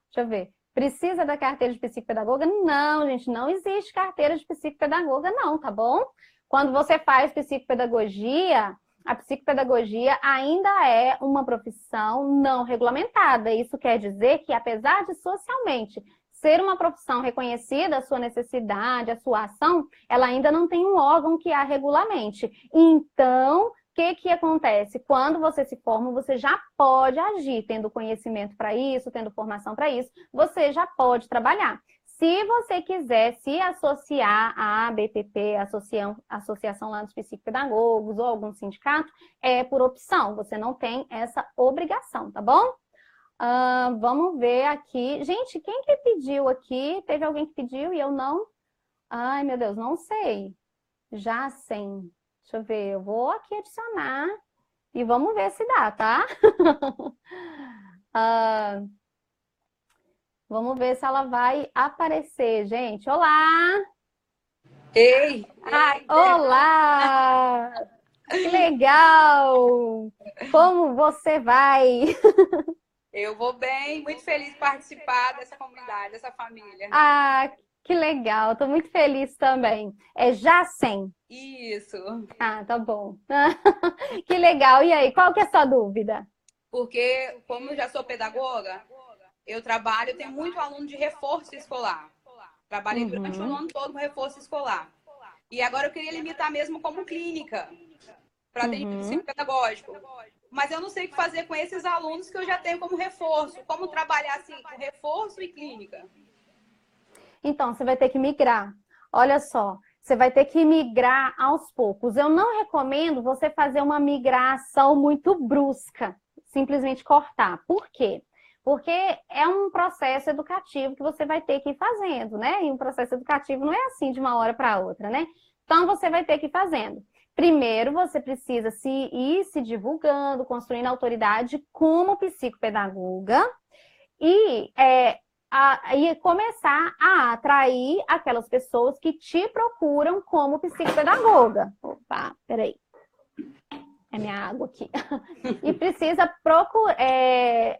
Deixa eu ver. Precisa da carteira de psicopedagoga? Não, gente, não existe carteira de psicopedagoga, não, tá bom? Quando você faz psicopedagogia, a psicopedagogia ainda é uma profissão não regulamentada. Isso quer dizer que, apesar de socialmente ser uma profissão reconhecida, a sua necessidade, a sua ação, ela ainda não tem um órgão que a regulamente. Então, o que acontece? Quando você se forma, você já pode agir, tendo conhecimento para isso, tendo formação para isso, você já pode trabalhar. Se você quiser se associar à ABPP, Associação lá dos Psicopedagogos, ou algum sindicato, é por opção, você não tem essa obrigação, tá bom? Vamos ver aqui. Gente, quem que pediu aqui? Teve alguém que pediu e eu não? Ai, meu Deus, não sei. Já sem. Deixa eu ver, eu vou aqui adicionar e vamos ver se dá, tá? Vamos ver se ela vai aparecer, gente. Olá! Ei! Olá! Que legal! Como você vai? Eu vou bem, muito feliz de participar dessa comunidade, dessa família. Que legal, tô muito feliz também. É Jacem. Isso. Tá bom. Que legal. E aí, qual que é a sua dúvida? Porque, como eu já sou pedagoga, eu tenho muito aluno de reforço escolar. Trabalhei durante o ano todo com reforço escolar. E agora eu queria limitar mesmo como clínica, para atendimento psicopedagógico. Mas eu não sei o que fazer com esses alunos que eu já tenho como reforço. Como trabalhar assim, com reforço e clínica? Então, você vai ter que migrar. Olha só, você vai ter que migrar aos poucos. Eu não recomendo você fazer uma migração muito brusca, simplesmente cortar. Por quê? Porque é um processo educativo que você vai ter que ir fazendo, né? E um processo educativo não é assim de uma hora para outra, né? Então, você vai ter que ir fazendo. Primeiro, você precisa ir se divulgando, construindo autoridade como psicopedagoga e começar a atrair aquelas pessoas que te procuram como psicopedagoga. Opa, peraí. É minha água aqui. E precisa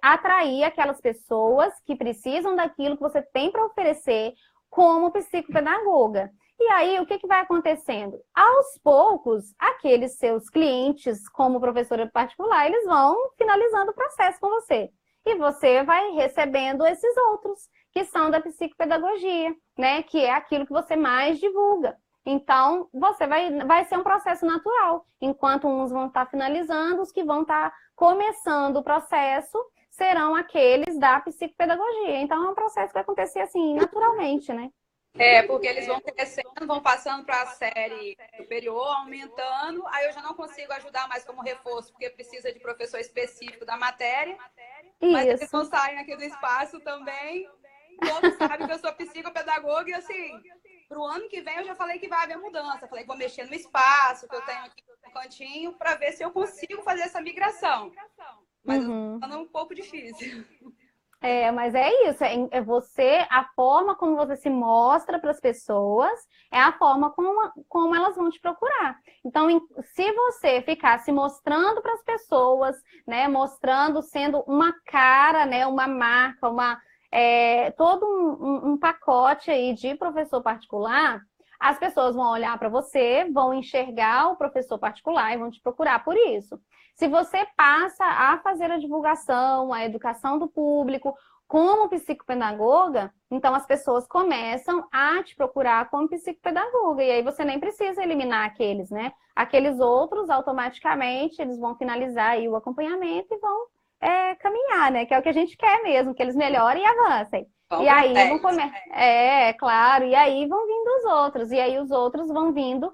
atrair aquelas pessoas que precisam daquilo que você tem para oferecer como psicopedagoga. E aí, o que vai acontecendo? Aos poucos, aqueles seus clientes, como professora particular, eles vão finalizando o processo com você. E você vai recebendo esses outros, que são da psicopedagogia, né? Que é aquilo que você mais divulga. Então, você vai ser um processo natural. Enquanto uns vão estar finalizando, os que vão estar começando o processo serão aqueles da psicopedagogia. Então, é um processo que vai acontecer assim, naturalmente, né? Porque eles vão crescendo, vão passando para a série superior, aumentando, aí eu já não consigo ajudar mais como reforço, porque precisa de professor específico da matéria, mas eles Isso. vão sair aqui do espaço também. Todos sabem que eu sou psicopedagoga e, assim, para o ano que vem eu já falei que vai haver mudança. Falei que vou mexer no espaço que eu tenho aqui no cantinho para ver se eu consigo fazer essa migração. Mas é um pouco difícil. Mas é isso, é você, a forma como você se mostra para as pessoas, é a forma como elas vão te procurar. Então, se você ficar se mostrando para as pessoas, né, mostrando, sendo uma cara, né, uma marca, todo um pacote aí de professor particular, as pessoas vão olhar para você, vão enxergar o professor particular e vão te procurar por isso. Se você passa a fazer a divulgação, a educação do público como psicopedagoga, então as pessoas começam a te procurar como psicopedagoga. E aí você nem precisa eliminar aqueles, né? Aqueles outros, automaticamente, eles vão finalizar aí o acompanhamento e vão caminhar, né? Que é o que a gente quer mesmo, que eles melhorem e avancem. E aí vão começar. Claro, e aí vão vindo os outros. E aí os outros vão vindo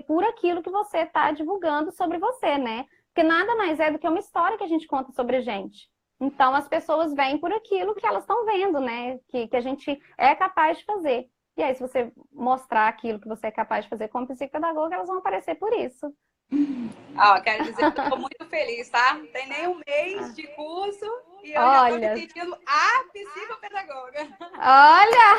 por aquilo que você está divulgando sobre você, né? Porque nada mais é do que uma história que a gente conta sobre a gente. Então, as pessoas vêm por aquilo que elas estão vendo, né? Que a gente é capaz de fazer. E aí, se você mostrar aquilo que você é capaz de fazer como psicopedagoga, elas vão aparecer por isso. Quero dizer que eu estou muito feliz, tá? Não tem nem um mês de curso e eu já estou me sentindo a psicopedagoga. Olha!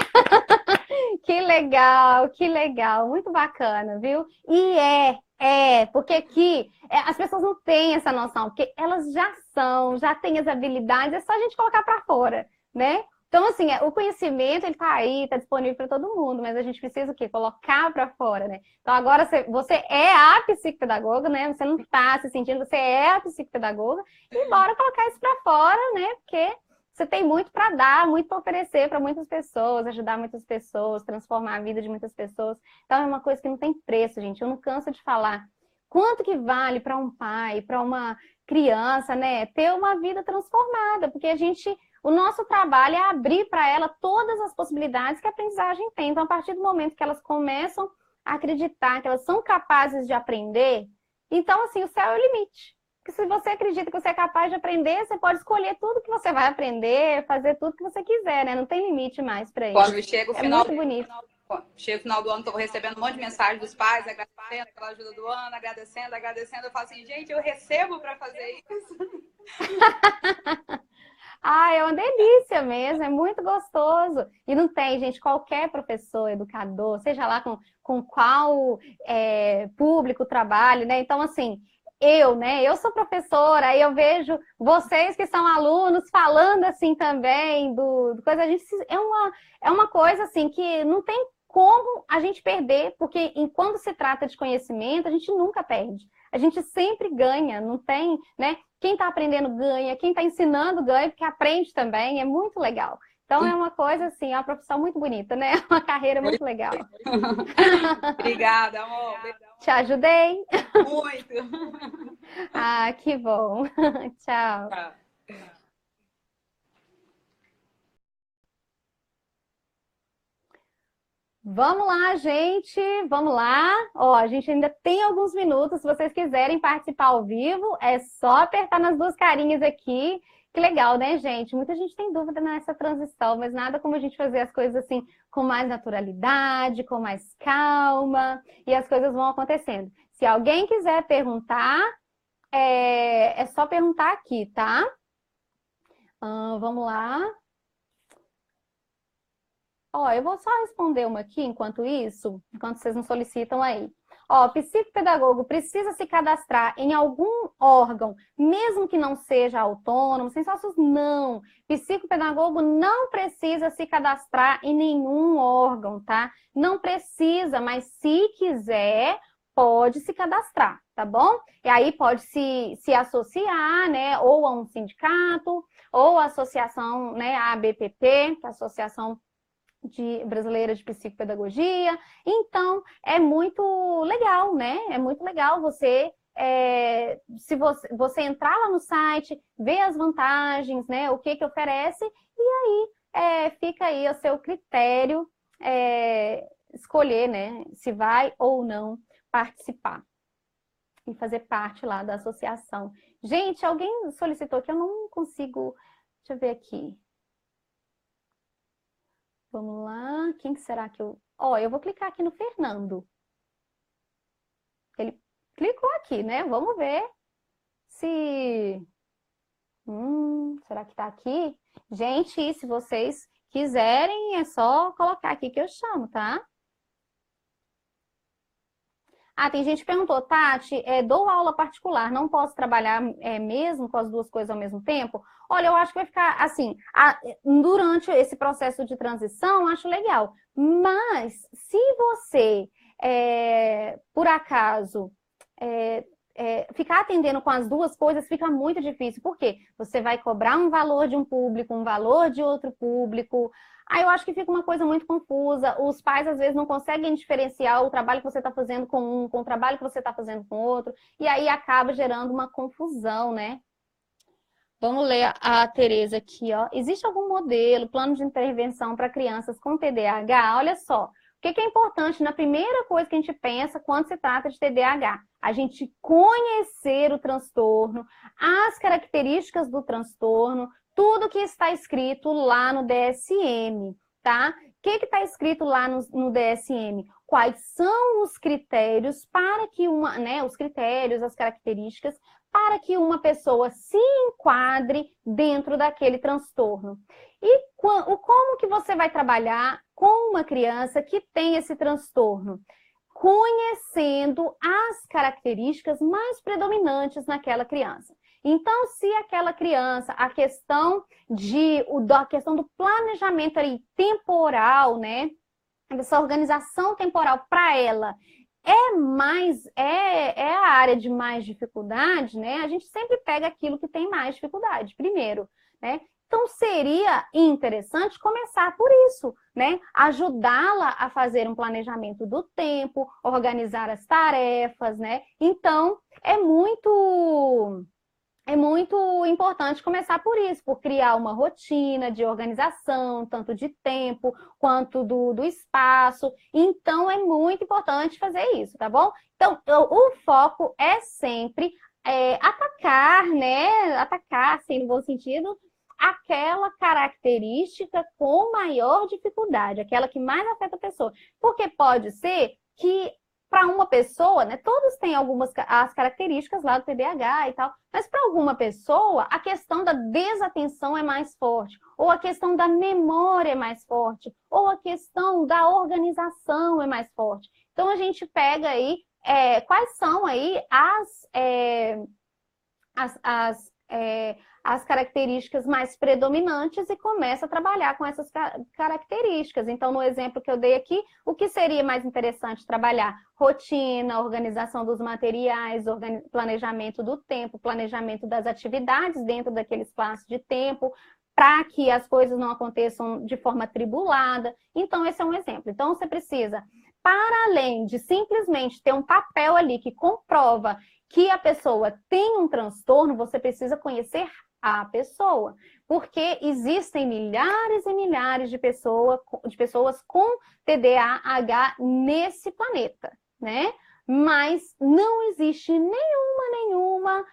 Que legal, muito bacana, viu? E porque aqui as pessoas não têm essa noção, porque elas já têm as habilidades, é só a gente colocar para fora, né? Então, assim, o conhecimento, ele tá aí, tá disponível para todo mundo, mas a gente precisa o quê? Colocar para fora, né? Então, agora você é a psicopedagoga, né? Você não tá se sentindo, você é a psicopedagoga, e bora colocar isso para fora, né? Porque você tem muito para dar, muito para oferecer para muitas pessoas, ajudar muitas pessoas, transformar a vida de muitas pessoas. Então, é uma coisa que não tem preço, gente. Eu não canso de falar. Quanto que vale para um pai, para uma criança, né? Ter uma vida transformada, porque o nosso trabalho é abrir para ela todas as possibilidades que a aprendizagem tem. Então, a partir do momento que elas começam a acreditar que elas são capazes de aprender, então, assim, o céu é o limite. Porque se você acredita que você é capaz de aprender, você pode escolher tudo que você vai aprender, fazer tudo que você quiser, né? Não tem limite mais para isso. Quando chega o final, muito bonito. Chega o final do ano, estou recebendo um monte de mensagem dos pais, agradecendo pela ajuda do ano, agradecendo. Eu falo assim, gente, eu recebo para fazer isso. É uma delícia mesmo, é muito gostoso. E não tem, gente, qualquer professor, educador, seja lá com qual público trabalho, né? Então, assim, eu sou professora, aí eu vejo vocês que são alunos falando assim também do coisa. É uma coisa assim que não tem como a gente perder, porque quando se trata de conhecimento, a gente nunca perde. A gente sempre ganha, não tem, né? Quem está aprendendo ganha, quem está ensinando ganha, porque aprende também, é muito legal. Então é uma coisa assim, é uma profissão muito bonita, né? É uma carreira muito legal. Obrigada, amor. Te ajudei? Muito. Que bom. Tchau. Vamos lá, gente. Vamos lá. A gente ainda tem alguns minutos. Se vocês quiserem participar ao vivo, é só apertar nas duas carinhas aqui. Que legal, né, gente? Muita gente tem dúvida nessa transição, mas nada como a gente fazer as coisas assim com mais naturalidade, com mais calma, e as coisas vão acontecendo. Se alguém quiser perguntar, é só perguntar aqui, tá? Vamos lá. Eu vou só responder uma aqui enquanto vocês não solicitam aí. Psicopedagogo precisa se cadastrar em algum órgão, mesmo que não seja autônomo, sem sócios, não. Psicopedagogo não precisa se cadastrar em nenhum órgão, tá? Não precisa, mas se quiser, pode se cadastrar, tá bom? E aí pode se associar, né? Ou a um sindicato, ou a associação, né? A ABPP, que é a Associação Brasileira de Psicopedagogia. Então, é muito legal, né? É muito legal se você entrar lá no site, ver as vantagens, né? O que oferece, e aí fica aí a seu critério escolher, né, se vai ou não participar e fazer parte lá da associação. Gente, alguém solicitou que eu não consigo... Deixa eu ver aqui. Vamos lá. Quem que será que eu... Ó, eu vou clicar aqui no Fernando. Ele clicou aqui, né? Vamos ver se... será que tá aqui? Gente, se vocês quiserem, é só colocar aqui que eu chamo, tá? Ah, tem gente que perguntou, Tati, dou aula particular, não posso trabalhar mesmo com as duas coisas ao mesmo tempo? Olha, eu acho que vai ficar assim, durante esse processo de transição, acho legal. Mas, se você, por acaso, ficar atendendo com as duas coisas, fica muito difícil. Por quê? Você vai cobrar um valor de um público, um valor de outro público. Aí eu acho que fica uma coisa muito confusa. Os pais, às vezes, não conseguem diferenciar o trabalho que você está fazendo com um, com o trabalho que você está fazendo com outro. E aí acaba gerando uma confusão, né? Vamos ler a Tereza aqui, ó. Existe algum modelo, plano de intervenção para crianças com TDAH? Olha só, o que é importante na primeira coisa que a gente pensa quando se trata de TDAH? A gente conhecer o transtorno, as características do transtorno, tudo que está escrito lá no DSM, tá? O que está escrito lá no DSM? Quais são os critérios para que os critérios, as características, para que uma pessoa se enquadre dentro daquele transtorno. E como que você vai trabalhar com uma criança que tem esse transtorno? Conhecendo as características mais predominantes naquela criança. Então, se aquela criança, a questão do planejamento ali, temporal, né? Essa organização temporal para ela é a área de mais dificuldade, né? A gente sempre pega aquilo que tem mais dificuldade primeiro, né? Então, seria interessante começar por isso, né? Ajudá-la a fazer um planejamento do tempo, organizar as tarefas, né? Então, é muito importante começar por isso, por criar uma rotina de organização, tanto de tempo quanto do espaço. Então, é muito importante fazer isso, tá bom? Então, o foco é sempre atacar, né? Atacar, assim, no bom sentido, aquela característica com maior dificuldade, aquela que mais afeta a pessoa. Porque pode ser que para uma pessoa, né, todos têm as características lá do TDAH e tal, mas para alguma pessoa a questão da desatenção é mais forte, ou a questão da memória é mais forte, ou a questão da organização é mais forte. Então a gente pega aí quais são aí as características mais predominantes e começa a trabalhar com essas características. Então, no exemplo que eu dei aqui, o que seria mais interessante trabalhar? Rotina, organização dos materiais, planejamento do tempo, planejamento das atividades dentro daquele espaço de tempo, para que as coisas não aconteçam de forma atribulada. Então, esse é um exemplo. Então, você precisa, para além de simplesmente ter um papel ali que comprova que a pessoa tem um transtorno, você precisa conhecer a pessoa, porque existem milhares e milhares de pessoas com TDAH nesse planeta, né? Mas não existe nenhuma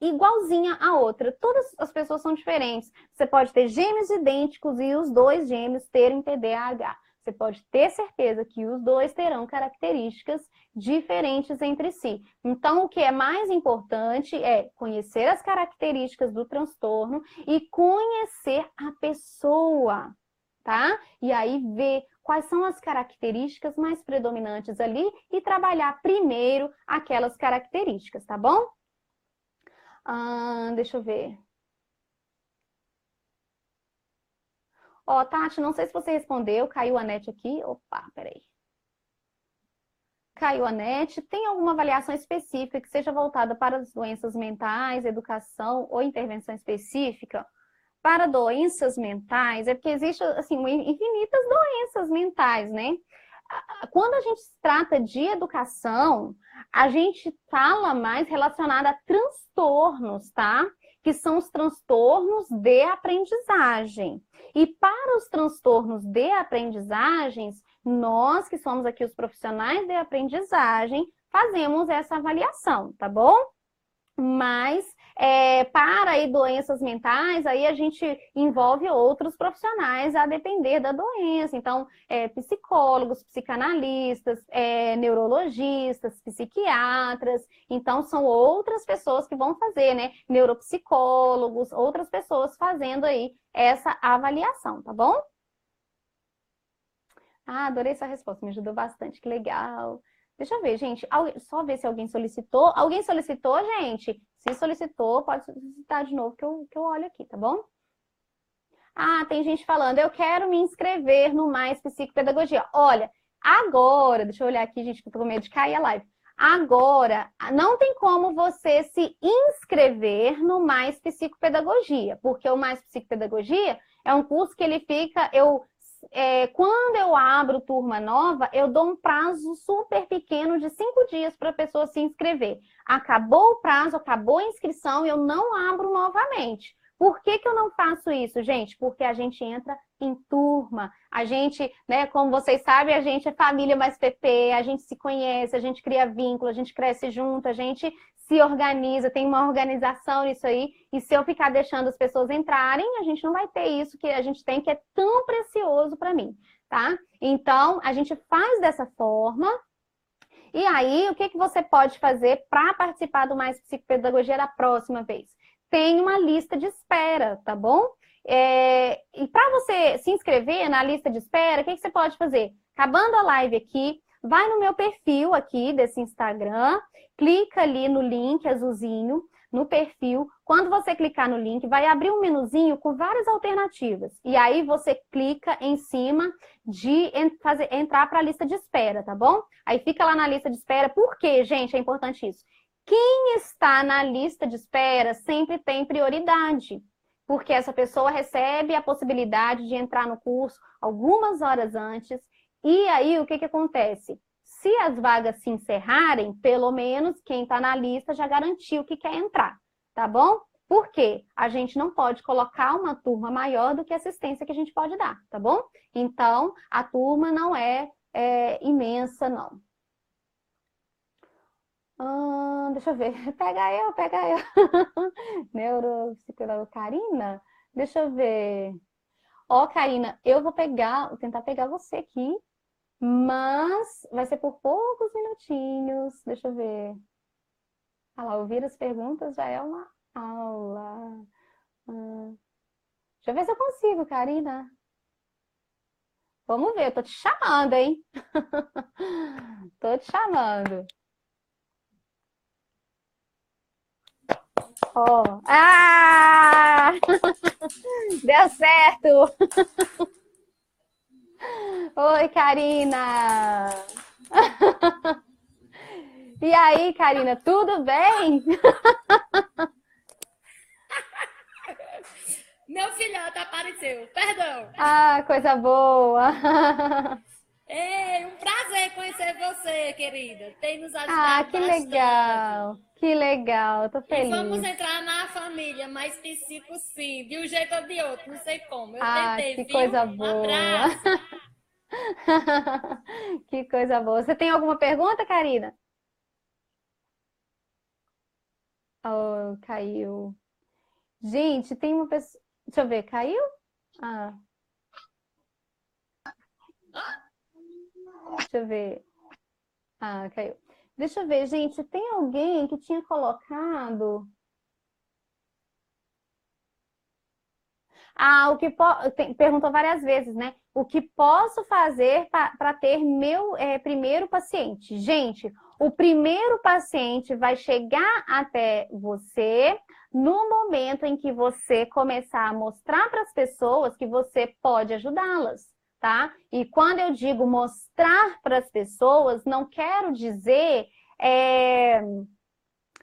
igualzinha a outra. Todas as pessoas são diferentes. Você pode ter gêmeos idênticos e os dois gêmeos terem TDAH. Você pode ter certeza que os dois terão características diferentes entre si. Então, o que é mais importante é conhecer as características do transtorno e conhecer a pessoa, tá? E aí ver quais são as características mais predominantes ali e trabalhar primeiro aquelas características, tá bom? Deixa eu ver. Ó, Tati, não sei se você respondeu, caiu a net aqui. Opa, peraí. Caiu a net. Tem alguma avaliação específica que seja voltada para as doenças mentais, educação ou intervenção específica? Para doenças mentais, é porque existem, assim, infinitas doenças mentais, né? Quando a gente se trata de educação, a gente fala mais relacionada a transtornos, tá? que são os transtornos de aprendizagem. E para os transtornos de aprendizagens, nós que somos aqui os profissionais de aprendizagem, fazemos essa avaliação, tá bom? Mas para aí doenças mentais, aí a gente envolve outros profissionais a depender da doença. Então, psicólogos, psicanalistas, neurologistas, psiquiatras. Então, são outras pessoas que vão fazer, né? Neuropsicólogos, outras pessoas fazendo aí essa avaliação, tá bom? Ah, adorei essa resposta, me ajudou bastante, que legal. Deixa eu ver, gente. Só ver se alguém solicitou. Alguém solicitou, gente? Se solicitou, pode solicitar de novo que eu olho aqui, tá bom? Ah, tem gente falando, eu quero me inscrever no Mais Psicopedagogia. Olha, agora, deixa eu olhar aqui, gente, que eu tô com medo de cair a live. Agora, não tem como você se inscrever no Mais Psicopedagogia, porque o Mais Psicopedagogia é um curso que ele fica... quando eu abro turma nova, eu dou um prazo super pequeno de 5 dias para a pessoa se inscrever. Acabou o prazo, acabou a inscrição, eu não abro novamente. Por que que eu não faço isso, gente? Porque a gente entra em turma. A gente, né, como vocês sabem, a gente é família mais PP, a gente se conhece, a gente cria vínculo, a gente cresce junto, a gente se organiza, tem uma organização nisso aí. E se eu ficar deixando as pessoas entrarem, a gente não vai ter isso que a gente tem, que é tão precioso para mim, tá? Então, a gente faz dessa forma. E aí, o que que você pode fazer para participar do Mais Psicopedagogia da próxima vez? Tem uma lista de espera, tá bom? E para você se inscrever na lista de espera, o que você pode fazer? Acabando a live aqui, vai no meu perfil aqui desse Instagram, clica ali no link azulzinho, no perfil. Quando você clicar no link, vai abrir um menuzinho com várias alternativas. E aí você clica em cima de entrar para a lista de espera, tá bom? Aí fica lá na lista de espera. Por quê, gente? É importante isso. Quem está na lista de espera sempre tem prioridade, porque essa pessoa recebe a possibilidade de entrar no curso algumas horas antes. E aí, o que que acontece? Se as vagas se encerrarem, pelo menos quem está na lista já garantiu que quer entrar, tá bom? Por quê? A gente não pode colocar uma turma maior do que a assistência que a gente pode dar, tá bom? Então, a turma não é imensa, não. Deixa eu ver. Pega eu. Neuropsicóloga Karina? Deixa eu ver. Ó, Karina, eu vou tentar pegar você aqui, mas vai ser por poucos minutinhos. Deixa eu ver. Ah lá, ouvir as perguntas já é uma aula. Deixa eu ver se eu consigo, Karina. Vamos ver, eu tô te chamando, hein? Tô te chamando. Oh. Ah! Deu certo! Oi, Karina! E aí, Karina, tudo bem? Meu filhote apareceu, perdão. Ah, coisa boa! Ei, um prazer conhecer você, querida. Tem nos ajudado que bastante. legal! Que legal, tô E feliz. vamos entrar na família Mais Psico, sim, de um jeito ou de outro, não sei como. Eu tentei, que viu? coisa Um boa! abraço. Que coisa boa. Você tem alguma pergunta, Karina? Oh, caiu. Gente, tem uma pessoa... Deixa eu ver, caiu? Deixa eu ver. Caiu. Deixa eu ver, gente, tem alguém que tinha colocado... perguntou várias vezes, né? O que posso fazer para ter meu primeiro paciente? Gente, o primeiro paciente vai chegar até você no momento em que você começar a mostrar para as pessoas que você pode ajudá-las, tá? E quando eu digo mostrar para as pessoas, não quero dizer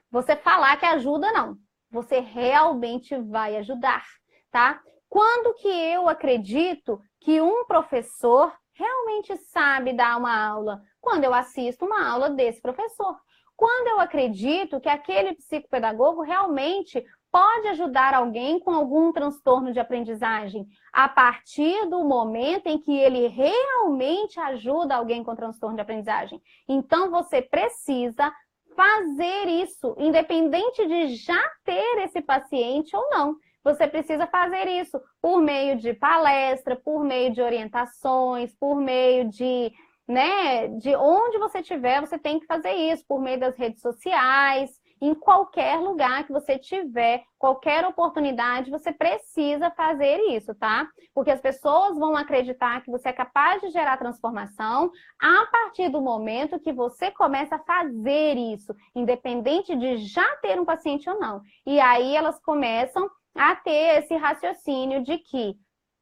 você falar que ajuda, não. Você realmente vai ajudar, tá? Quando que eu acredito que um professor realmente sabe dar uma aula? Quando eu assisto uma aula desse professor. Quando eu acredito que aquele psicopedagogo realmente pode ajudar alguém com algum transtorno de aprendizagem a partir do momento em que ele realmente ajuda alguém com transtorno de aprendizagem. Então, você precisa fazer isso, independente de já ter esse paciente ou não. Você precisa fazer isso por meio de palestra, por meio de orientações, por meio de, né, de onde você estiver, você tem que fazer isso, por meio das redes sociais, em qualquer lugar que você tiver, qualquer oportunidade, você precisa fazer isso, tá? Porque as pessoas vão acreditar que você é capaz de gerar transformação a partir do momento que você começa a fazer isso, independente de já ter um paciente ou não. E aí elas começam a ter esse raciocínio de que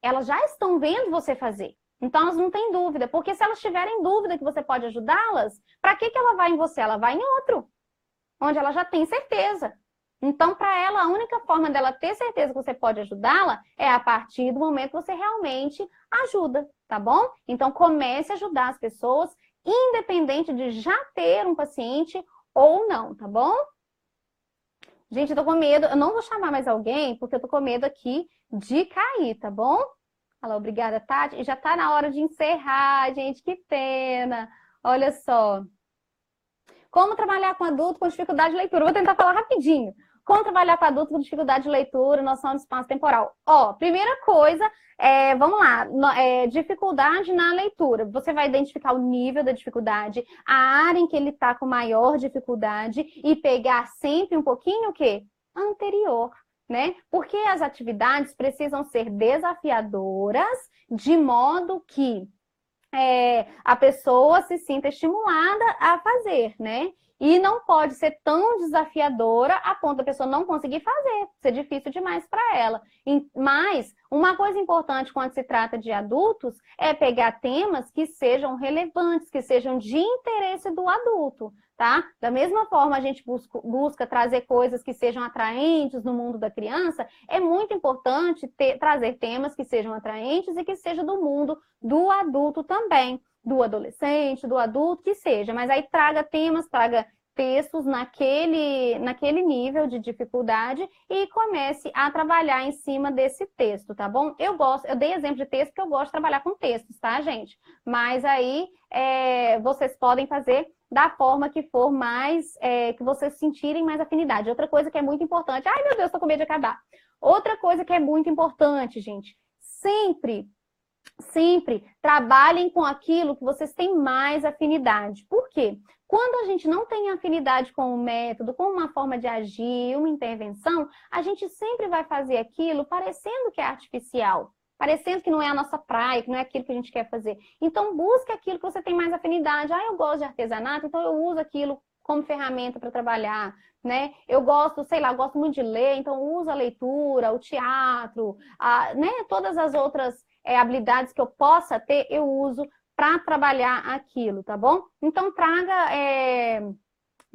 elas já estão vendo você fazer. Então, elas não têm dúvida. Porque se elas tiverem dúvida que você pode ajudá-las, para que ela vai em você? Ela vai em outro, onde ela já tem certeza. Então, para ela, a única forma dela ter certeza que você pode ajudá-la é a partir do momento que você realmente ajuda, tá bom? Então, comece a ajudar as pessoas, independente de já ter um paciente ou não, tá bom? Gente, eu tô com medo. Eu não vou chamar mais alguém, porque eu tô com medo aqui de cair, tá bom? Olha lá, obrigada, Tati. E já tá na hora de encerrar, gente. Que pena. Olha só. Como trabalhar com adulto com dificuldade de leitura? Vou tentar falar rapidinho. Como trabalhar com adulto com dificuldade de leitura, noção de espaço temporal. Ó, primeira coisa, vamos lá, dificuldade na leitura. Você vai identificar o nível da dificuldade, a área em que ele está com maior dificuldade e pegar sempre um pouquinho o quê? Anterior, né? Porque as atividades precisam ser desafiadoras de modo que a pessoa se sinta estimulada a fazer, né? E não pode ser tão desafiadora a ponto da pessoa não conseguir fazer, ser difícil demais para ela. Mas uma coisa importante quando se trata de adultos é pegar temas que sejam relevantes, que sejam de interesse do adulto, tá? Da mesma forma a gente busca trazer coisas que sejam atraentes no mundo da criança, é muito importante trazer temas que sejam atraentes e que sejam do mundo do adulto também. Do adolescente, do adulto, que seja. Mas aí traga temas, traga textos naquele nível de dificuldade e comece a trabalhar em cima desse texto, tá bom? Eu dei exemplo de texto porque eu gosto de trabalhar com textos, tá, gente? Mas aí vocês podem fazer da forma que for mais, que vocês sentirem mais afinidade. Outra coisa que é muito importante, ai meu Deus, tô com medo de acabar. Outra coisa que é muito importante, gente, sempre trabalhem com aquilo que vocês têm mais afinidade. Por quê? Quando a gente não tem afinidade com o método, com uma forma de agir, uma intervenção, a gente sempre vai fazer aquilo parecendo que é artificial, parecendo que não é a nossa praia, que não é aquilo que a gente quer fazer. Então, busque aquilo que você tem mais afinidade. Ah, eu gosto de artesanato, então eu uso aquilo como ferramenta para trabalhar, né? Eu gosto, sei lá, gosto muito de ler, então uso a leitura, o teatro, né? Todas as outras habilidades que eu possa ter, eu uso para trabalhar aquilo, tá bom? Então,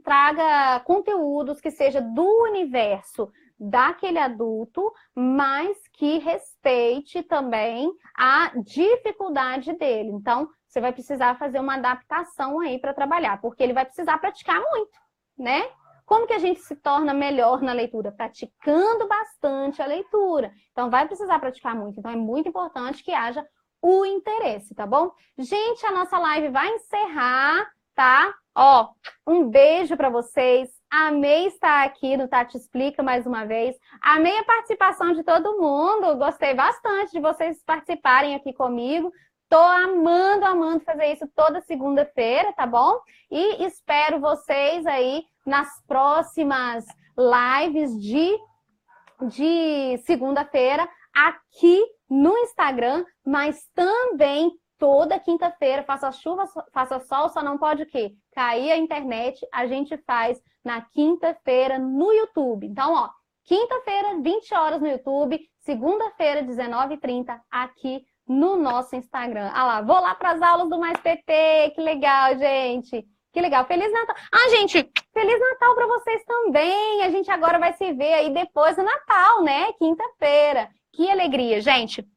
traga conteúdos que seja do universo daquele adulto, mas que respeite também a dificuldade dele. Então, você vai precisar fazer uma adaptação aí para trabalhar, porque ele vai precisar praticar muito, né? Como que a gente se torna melhor na leitura? Praticando bastante a leitura. Então, vai precisar praticar muito. Então, é muito importante que haja o interesse, tá bom? Gente, a nossa live vai encerrar, tá? Ó, um beijo para vocês. Amei estar aqui no Tati Explica mais uma vez. Amei a participação de todo mundo. Gostei bastante de vocês participarem aqui comigo. Tô amando fazer isso toda segunda-feira, tá bom? E espero vocês aí nas próximas lives de segunda-feira aqui no Instagram, mas também toda quinta-feira, faça chuva, faça sol, só não pode o quê? Cair a internet, a gente faz na quinta-feira no YouTube. Então, ó, quinta-feira, 20 horas no YouTube, segunda-feira, 19h30, aqui no nosso Instagram. Ah lá, vou lá para as aulas do Mais PT, que legal, gente. Que legal, Feliz Natal. Ah, gente, Feliz Natal para vocês também. A gente agora vai se ver aí depois do Natal, né? Quinta-feira. Que alegria, gente.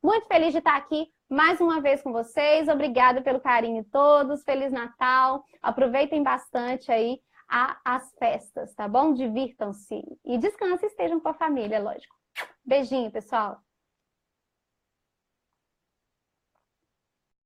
Muito feliz de estar aqui mais uma vez com vocês. Obrigada pelo carinho de todos. Feliz Natal. Aproveitem bastante aí às festas, tá bom? Divirtam-se e descansem, estejam com a família, lógico. Beijinho, pessoal.